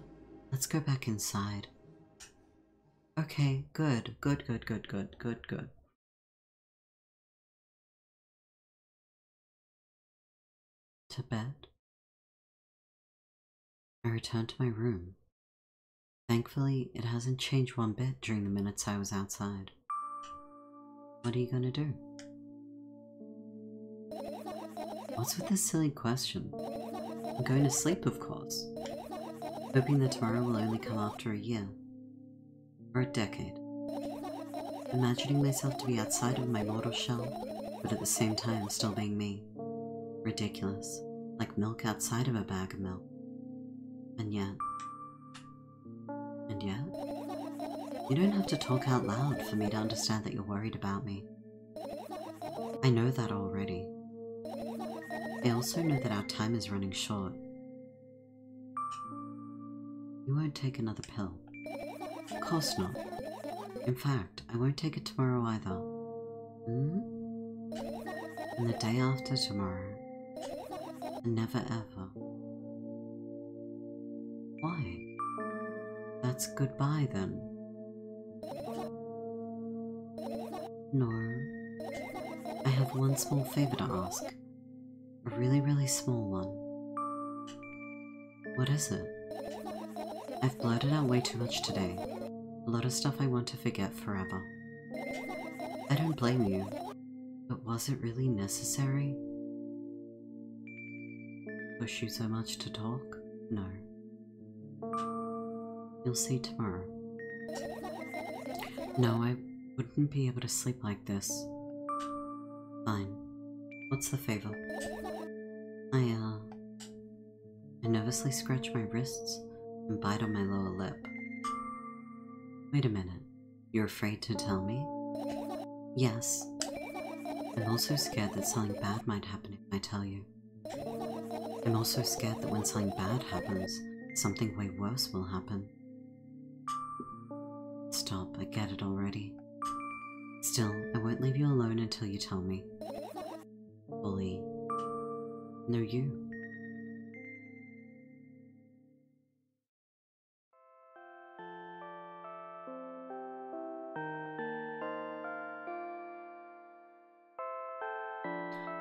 Let's go back inside. Okay, good. To bed? I return to my room. Thankfully, it hasn't changed one bit during the minutes I was outside. What are you gonna do? What's with this silly question? I'm going to sleep, of course. Hoping that tomorrow will only come after a year. Or a decade. Imagining myself to be outside of my mortal shell, but at the same time still being me. Ridiculous. Like milk outside of a bag of milk. And yet... You don't have to talk out loud for me to understand that you're worried about me. I know that already. I also know that our time is running short. You won't take another pill. Of course not. In fact, I won't take it tomorrow either. And the day after tomorrow. And never ever. Why? That's goodbye then. No. I have one small favor to ask. A really small one. What is it? I've blurted out way too much today. A lot of stuff I want to forget forever. I don't blame you, but was it really necessary? Push you so much to talk? No. You'll see tomorrow. No, I wouldn't be able to sleep like this. Fine. What's the favor? I nervously scratch my wrists and bite on my lower lip. Wait a minute. You're afraid to tell me? Yes. I'm also scared that something bad might happen if I tell you. I'm also scared that when something bad happens, something way worse will happen. It's stop, I get it already. Still, I won't leave you alone until you tell me. Bully. No, you.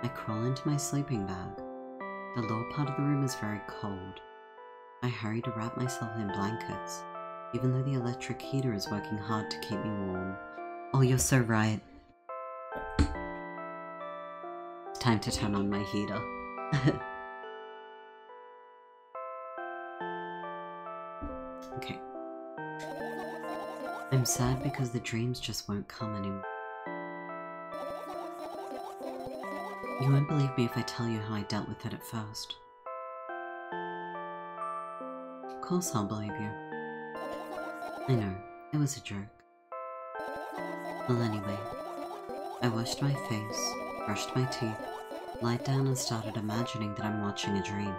I crawl into my sleeping bag. The lower part of the room is very cold. I hurry to wrap myself in blankets, even though the electric heater is working hard to keep me warm. Oh, you're so right. It's time to turn on my heater. Okay. I'm sad because the dreams just won't come anymore. You won't believe me if I tell you how I dealt with it at first. Of course I'll believe you. I know, it was a joke. Well, anyway, I washed my face, brushed my teeth, lied down and started imagining that I'm watching a dream.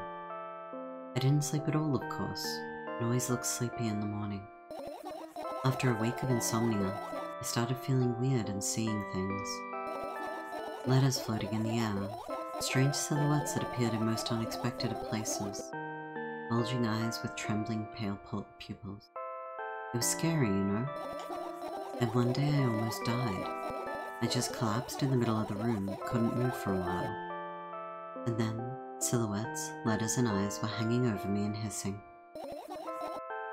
I didn't sleep at all, of course, and always looked sleepy in the morning. After a week of insomnia, I started feeling weird and seeing things. Letters floating in the air, strange silhouettes that appeared in most unexpected of places, bulging eyes with trembling pale pupils. It was scary, you know? And one day I almost died. I just collapsed in the middle of the room, couldn't move for a while. And then, silhouettes, letters and eyes were hanging over me and hissing.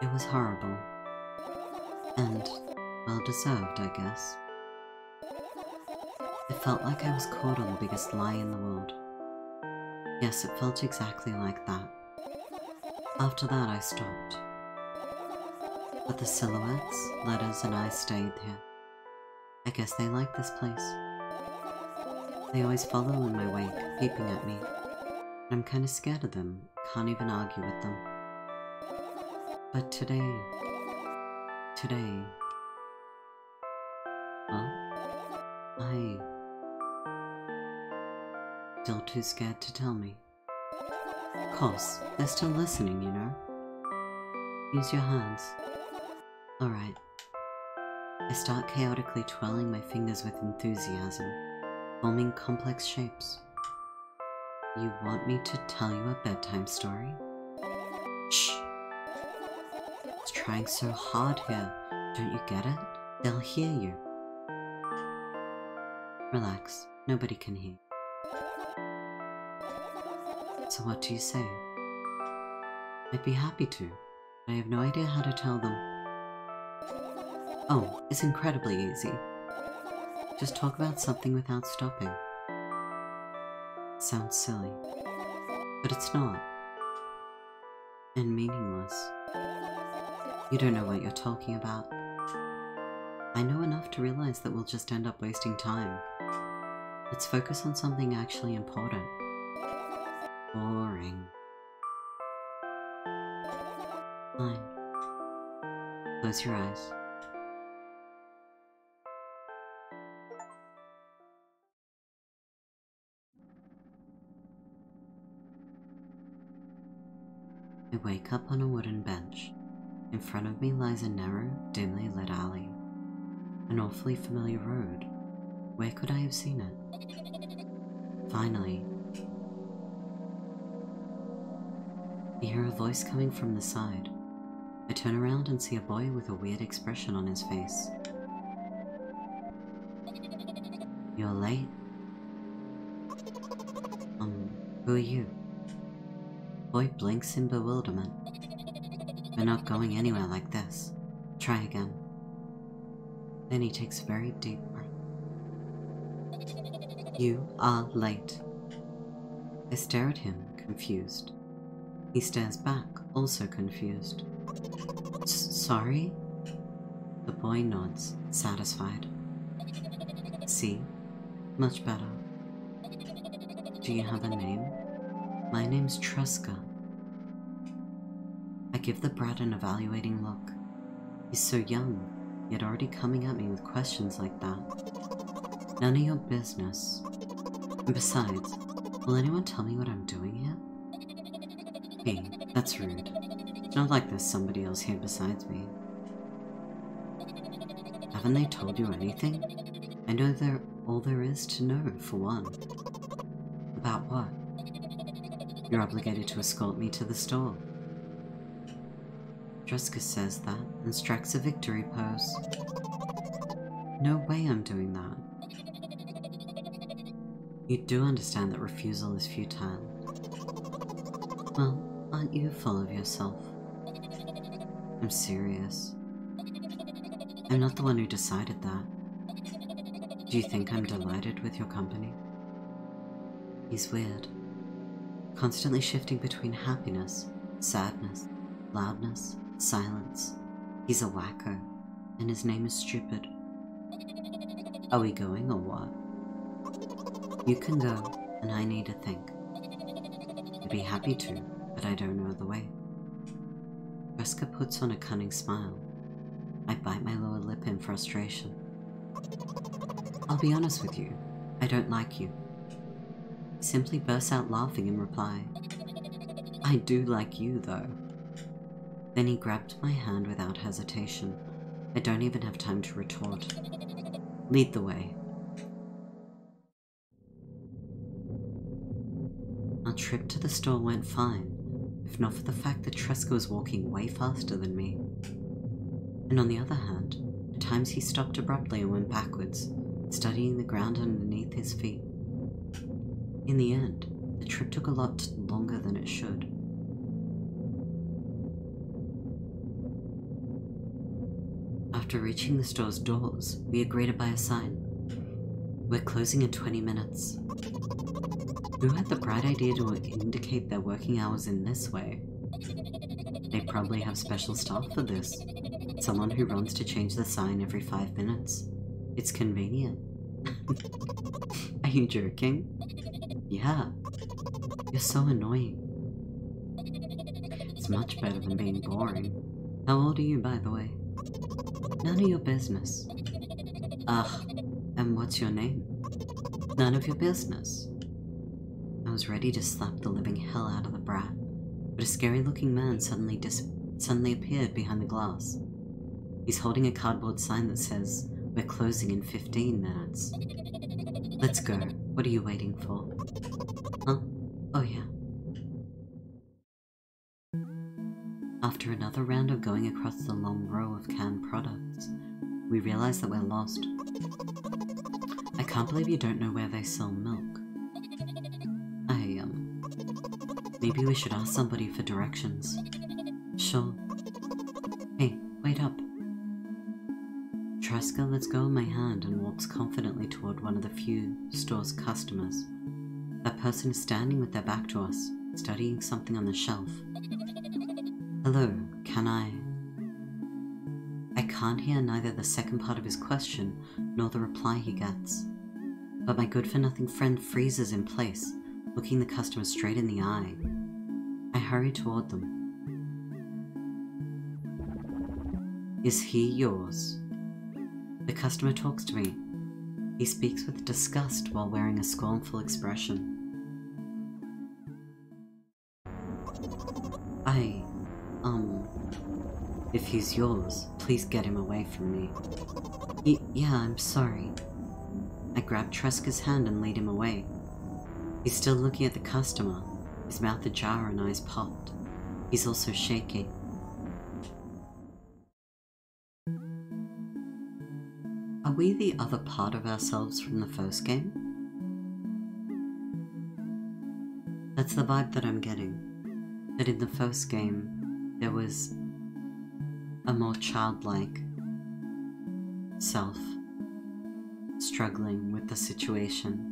It was horrible. And well-deserved, I guess. It felt like I was caught on the biggest lie in the world. Yes, it felt exactly like that. After that, I stopped. But the silhouettes, letters, and eyes stayed there. I guess they like this place. They always follow in my wake, peeping at me. And I'm kinda scared of them, can't even argue with them. But today... Still too scared to tell me. Of course, they're still listening, you know. Use your hands. Alright. I start chaotically twirling my fingers with enthusiasm, forming complex shapes. You want me to tell you a bedtime story? Shh! I was trying so hard here. Don't you get it? They'll hear you. Relax. Nobody can hear. So what do you say? I'd be happy to, but I have no idea how to tell them. Oh, it's incredibly easy. Just talk about something without stopping. Sounds silly, but it's not. And meaningless. You don't know what you're talking about. I know enough to realize that we'll just end up wasting time. Let's focus on something actually important. Boring. Fine. Close your eyes. I wake up on a wooden bench. In front of me lies a narrow, dimly lit alley. An awfully familiar road. Where could I have seen it? Finally. I hear a voice coming from the side. I turn around and see a boy with a weird expression on his face. You're late? Who are you? Boy blinks in bewilderment. We're not going anywhere like this. Try again. Then he takes a very deep breath. You are late. I stare at him, confused. He stares back, also confused. Sorry? The boy nods, satisfied. See? Much better. Do you have a name? My name's Truska. I give the brat an evaluating look. He's so young, yet already coming at me with questions like that. None of your business. And besides, will anyone tell me what I'm doing here? Hey, that's rude. It's not like there's somebody else here besides me. Haven't they told you anything? I know all there is to know, for one. About what? You're obligated to escort me to the store. Druska says that and strikes a victory pose. No way I'm doing that. You do understand that refusal is futile. Well, aren't you full of yourself? I'm serious. I'm not the one who decided that. Do you think I'm delighted with your company? He's weird. Constantly shifting between happiness, sadness, loudness, silence. He's a wacko, and his name is Stupid. Are we going or what? You can go, and I need to think. I'd be happy to, but I don't know the way. Druska puts on a cunning smile. I bite my lower lip in frustration. I'll be honest with you, I don't like you. He simply bursts out laughing in reply. I do like you, though. Then he grabbed my hand without hesitation. I don't even have time to retort. Lead the way. Our trip to the store went fine, if not for the fact that Druska was walking way faster than me. And on the other hand, at times he stopped abruptly and went backwards, studying the ground underneath his feet. In the end, the trip took a lot longer than it should. After reaching the store's doors, we are greeted by a sign. We're closing in 20 minutes. Who had the bright idea to indicate their working hours in this way? They probably have special staff for this. Someone who runs to change the sign every 5 minutes. It's convenient. Are you joking? Yeah. You're so annoying. It's much better than being boring. How old are you, by the way? None of your business. Ugh, and what's your name? None of your business. I was ready to slap the living hell out of the brat, but a scary-looking man suddenly appeared behind the glass. He's holding a cardboard sign that says, "We're closing in 15 minutes. Let's go. What are you waiting for?" Huh? Oh yeah. After another round of going across the long row of canned products, we realize that we're lost. I can't believe you don't know where they sell milk. Maybe we should ask somebody for directions. Sure. Hey, wait up. Druska lets go of my hand and walks confidently toward one of the few store's customers. That person is standing with their back to us, studying something on the shelf. Hello, can I can't hear neither the second part of his question nor the reply he gets. But my good-for-nothing friend freezes in place, looking the customer straight in the eye. I hurry toward them. Is he yours? The customer talks to me. He speaks with disgust while wearing a scornful expression. If he's yours, please get him away from me. Yeah, I'm sorry. I grab Druska's hand and lead him away. He's still looking at the customer, his mouth ajar and eyes popped. He's also shaky. Are we the other part of ourselves from the first game? That's the vibe that I'm getting. That in the first game, there was a more childlike self struggling with the situation.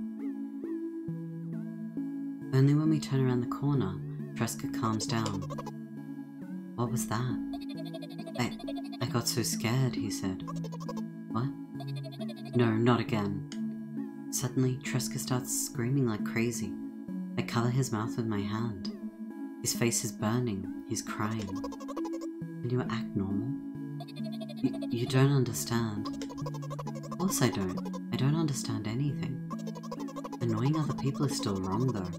Only when we turn around the corner, Druska calms down. What was that? I got so scared, he said. What? No, not again. Suddenly, Druska starts screaming like crazy. I cover his mouth with my hand. His face is burning. He's crying. Can you act normal? You don't understand. Of course I don't. I don't understand anything. Annoying other people is still wrong, though.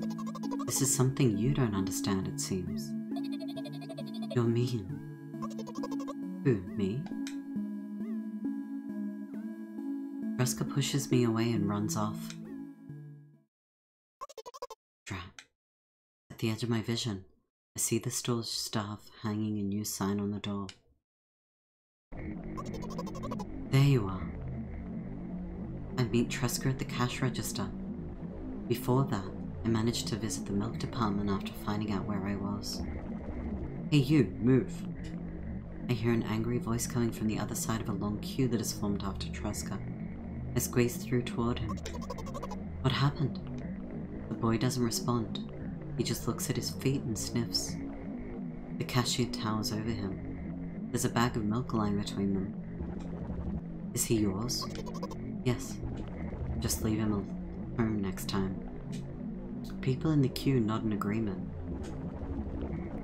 This is something you don't understand, it seems. You're mean. Who, me? Truska pushes me away and runs off. Drat. At the edge of my vision, I see the store's staff hanging a new sign on the door. There you are. I meet Truska at the cash register. Before that, I managed to visit the milk department after finding out where I was. Hey you, move. I hear an angry voice coming from the other side of a long queue that is formed after Truska. I squeeze through toward him. What happened? The boy doesn't respond. He just looks at his feet and sniffs. The cashier towers over him. There's a bag of milk lying between them. Is he yours? Yes. Just leave him home next time. People in the queue nod in agreement.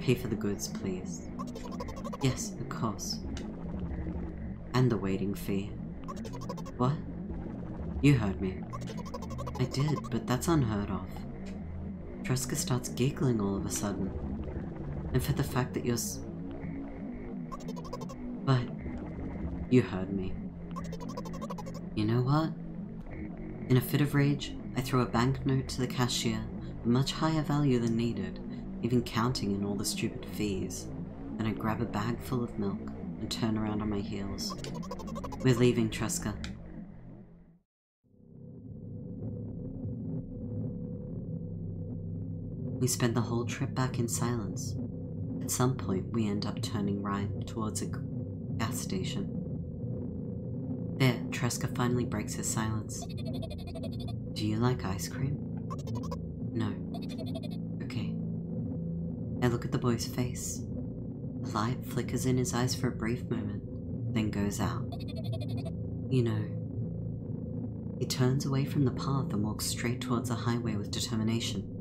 Pay for the goods, please. Yes, of course. And the waiting fee. What? You heard me. I did, but that's unheard of. Truska starts giggling all of a sudden. And for the fact that you're But you heard me. You know what? In a fit of rage, I throw a banknote to the cashier, a much higher value than needed, even counting in all the stupid fees. Then I grab a bag full of milk and turn around on my heels. We're leaving, Truska. We spend the whole trip back in silence. At some point, we end up turning right towards a gas station. There, Truska finally breaks his silence. Do you like ice cream? No. Okay. I look at the boy's face. The light flickers in his eyes for a brief moment, then goes out. You know. He turns away from the path and walks straight towards the highway with determination.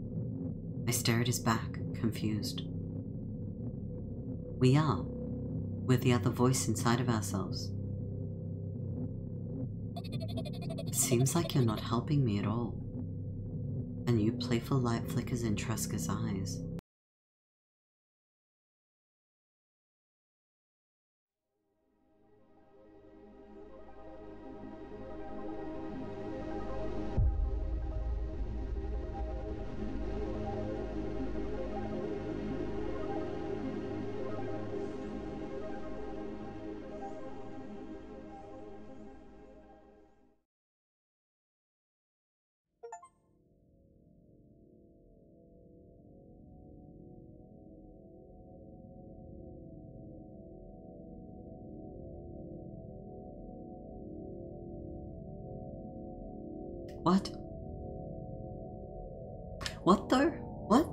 I stare at his back, confused. We are. We're the other voice inside of ourselves. It seems like you're not helping me at all. A new playful light flickers in Truska's eyes. What? What though? What?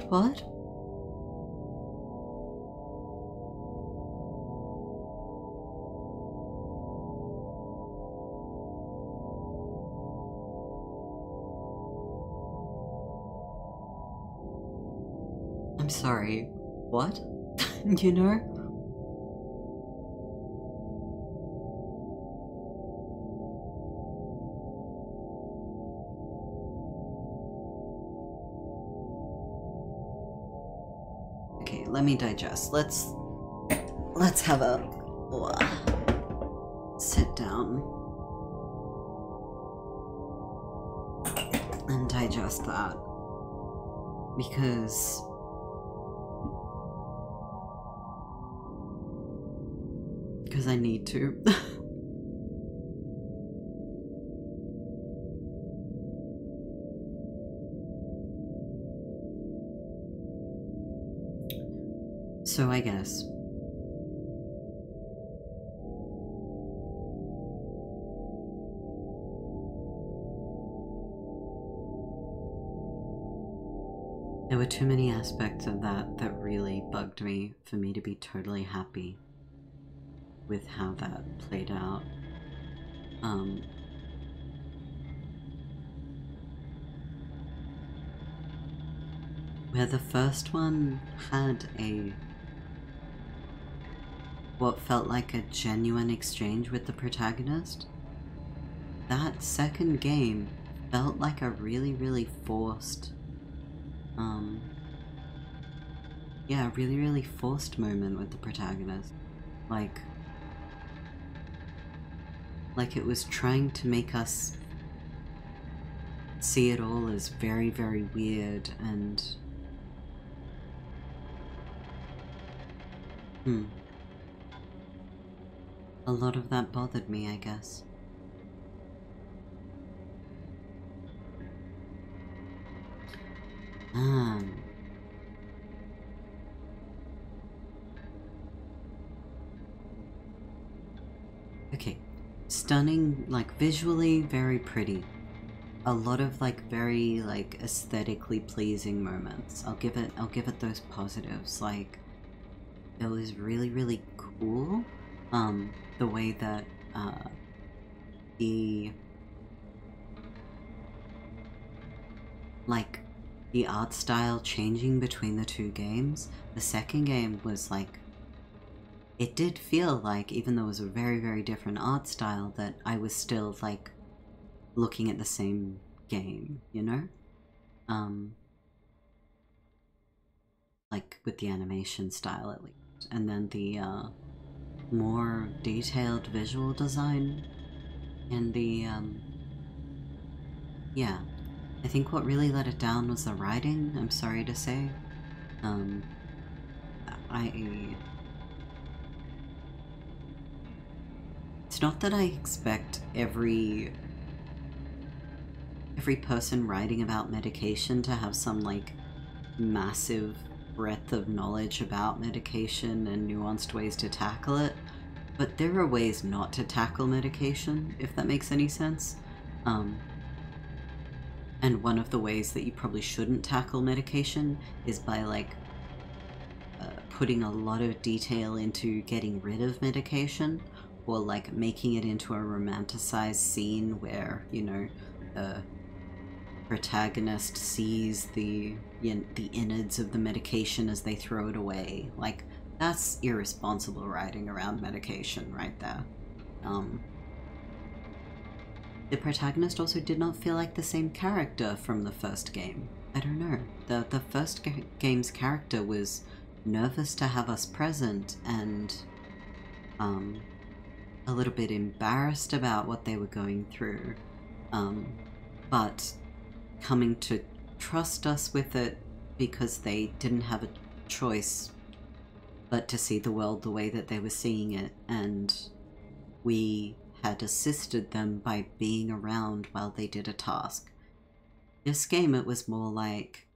What? I'm sorry. What? You know? Let me digest. Let's have a sit down and digest that, because I need to. So I guess there were too many aspects of that really bugged me for me to be totally happy with how that played out. Where the first one had what felt like a genuine exchange with the protagonist, that second game felt like a really forced, really forced moment with the protagonist. Like, Like it was trying to make us see it all as very, very weird and... A lot of that bothered me, I guess. Okay, stunning, like visually very pretty. A lot of like very like aesthetically pleasing moments. I'll give it those positives. Like it was really, really cool. The way that the art style changing between the two games. The second game was like, it did feel like, even though it was a very, very different art style, that I was still like looking at the same game, you know? Like with the animation style at least. And then the more detailed visual design and the yeah, I think what really let it down was the writing, I'm sorry to say. It's not that I expect every person writing about medication to have some like massive breadth of knowledge about medication and nuanced ways to tackle it, but there are ways not to tackle medication, if that makes any sense. And one of the ways that you probably shouldn't tackle medication is by like putting a lot of detail into getting rid of medication, or like making it into a romanticized scene where, you know, the protagonist sees the innards of the medication as they throw it away. Like, that's irresponsible writing around medication right there. The protagonist also did not feel like the same character from the first game. I don't know. The first game's character was nervous to have us present and a little bit embarrassed about what they were going through, but coming to trust us with it because they didn't have a choice but to see the world the way that they were seeing it, and we had assisted them by being around while they did a task. This game, it was more like,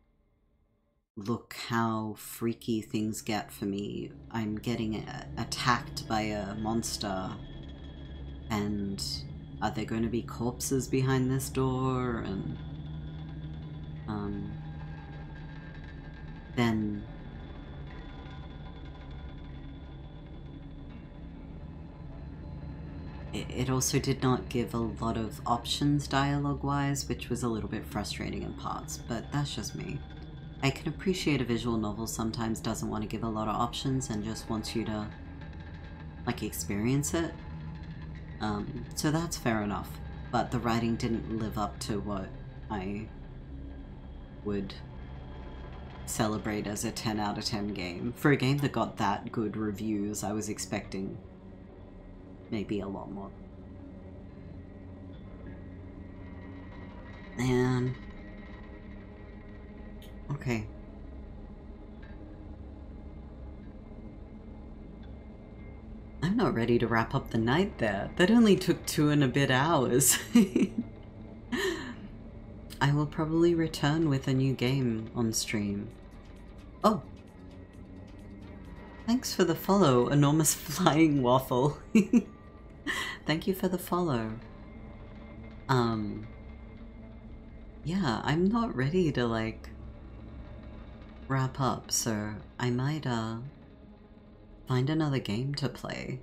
look how freaky things get for me. I'm getting attacked by a monster, and are there going to be corpses behind this door? And then it also did not give a lot of options dialogue-wise, which was a little bit frustrating in parts, but that's just me. I can appreciate a visual novel sometimes doesn't want to give a lot of options and just wants you to, like, experience it. So that's fair enough, but the writing didn't live up to what I would celebrate as a 10 out of 10 game. For a game that got that good reviews, I was expecting maybe a lot more. Man. Okay. I'm not ready to wrap up the night there. That only took 2 and a bit hours. I will probably return with a new game on stream. Oh! Thanks for the follow, enormous flying waffle. Thank you for the follow. Yeah, I'm not ready to, like, wrap up, so I might, find another game to play.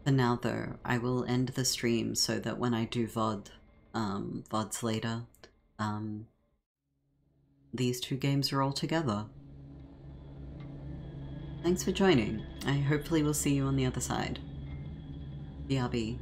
For now, though, I will end the stream so that when I do VOD, VODs later, these 2 games are all together. Thanks for joining. I hopefully will see you on the other side. BRB.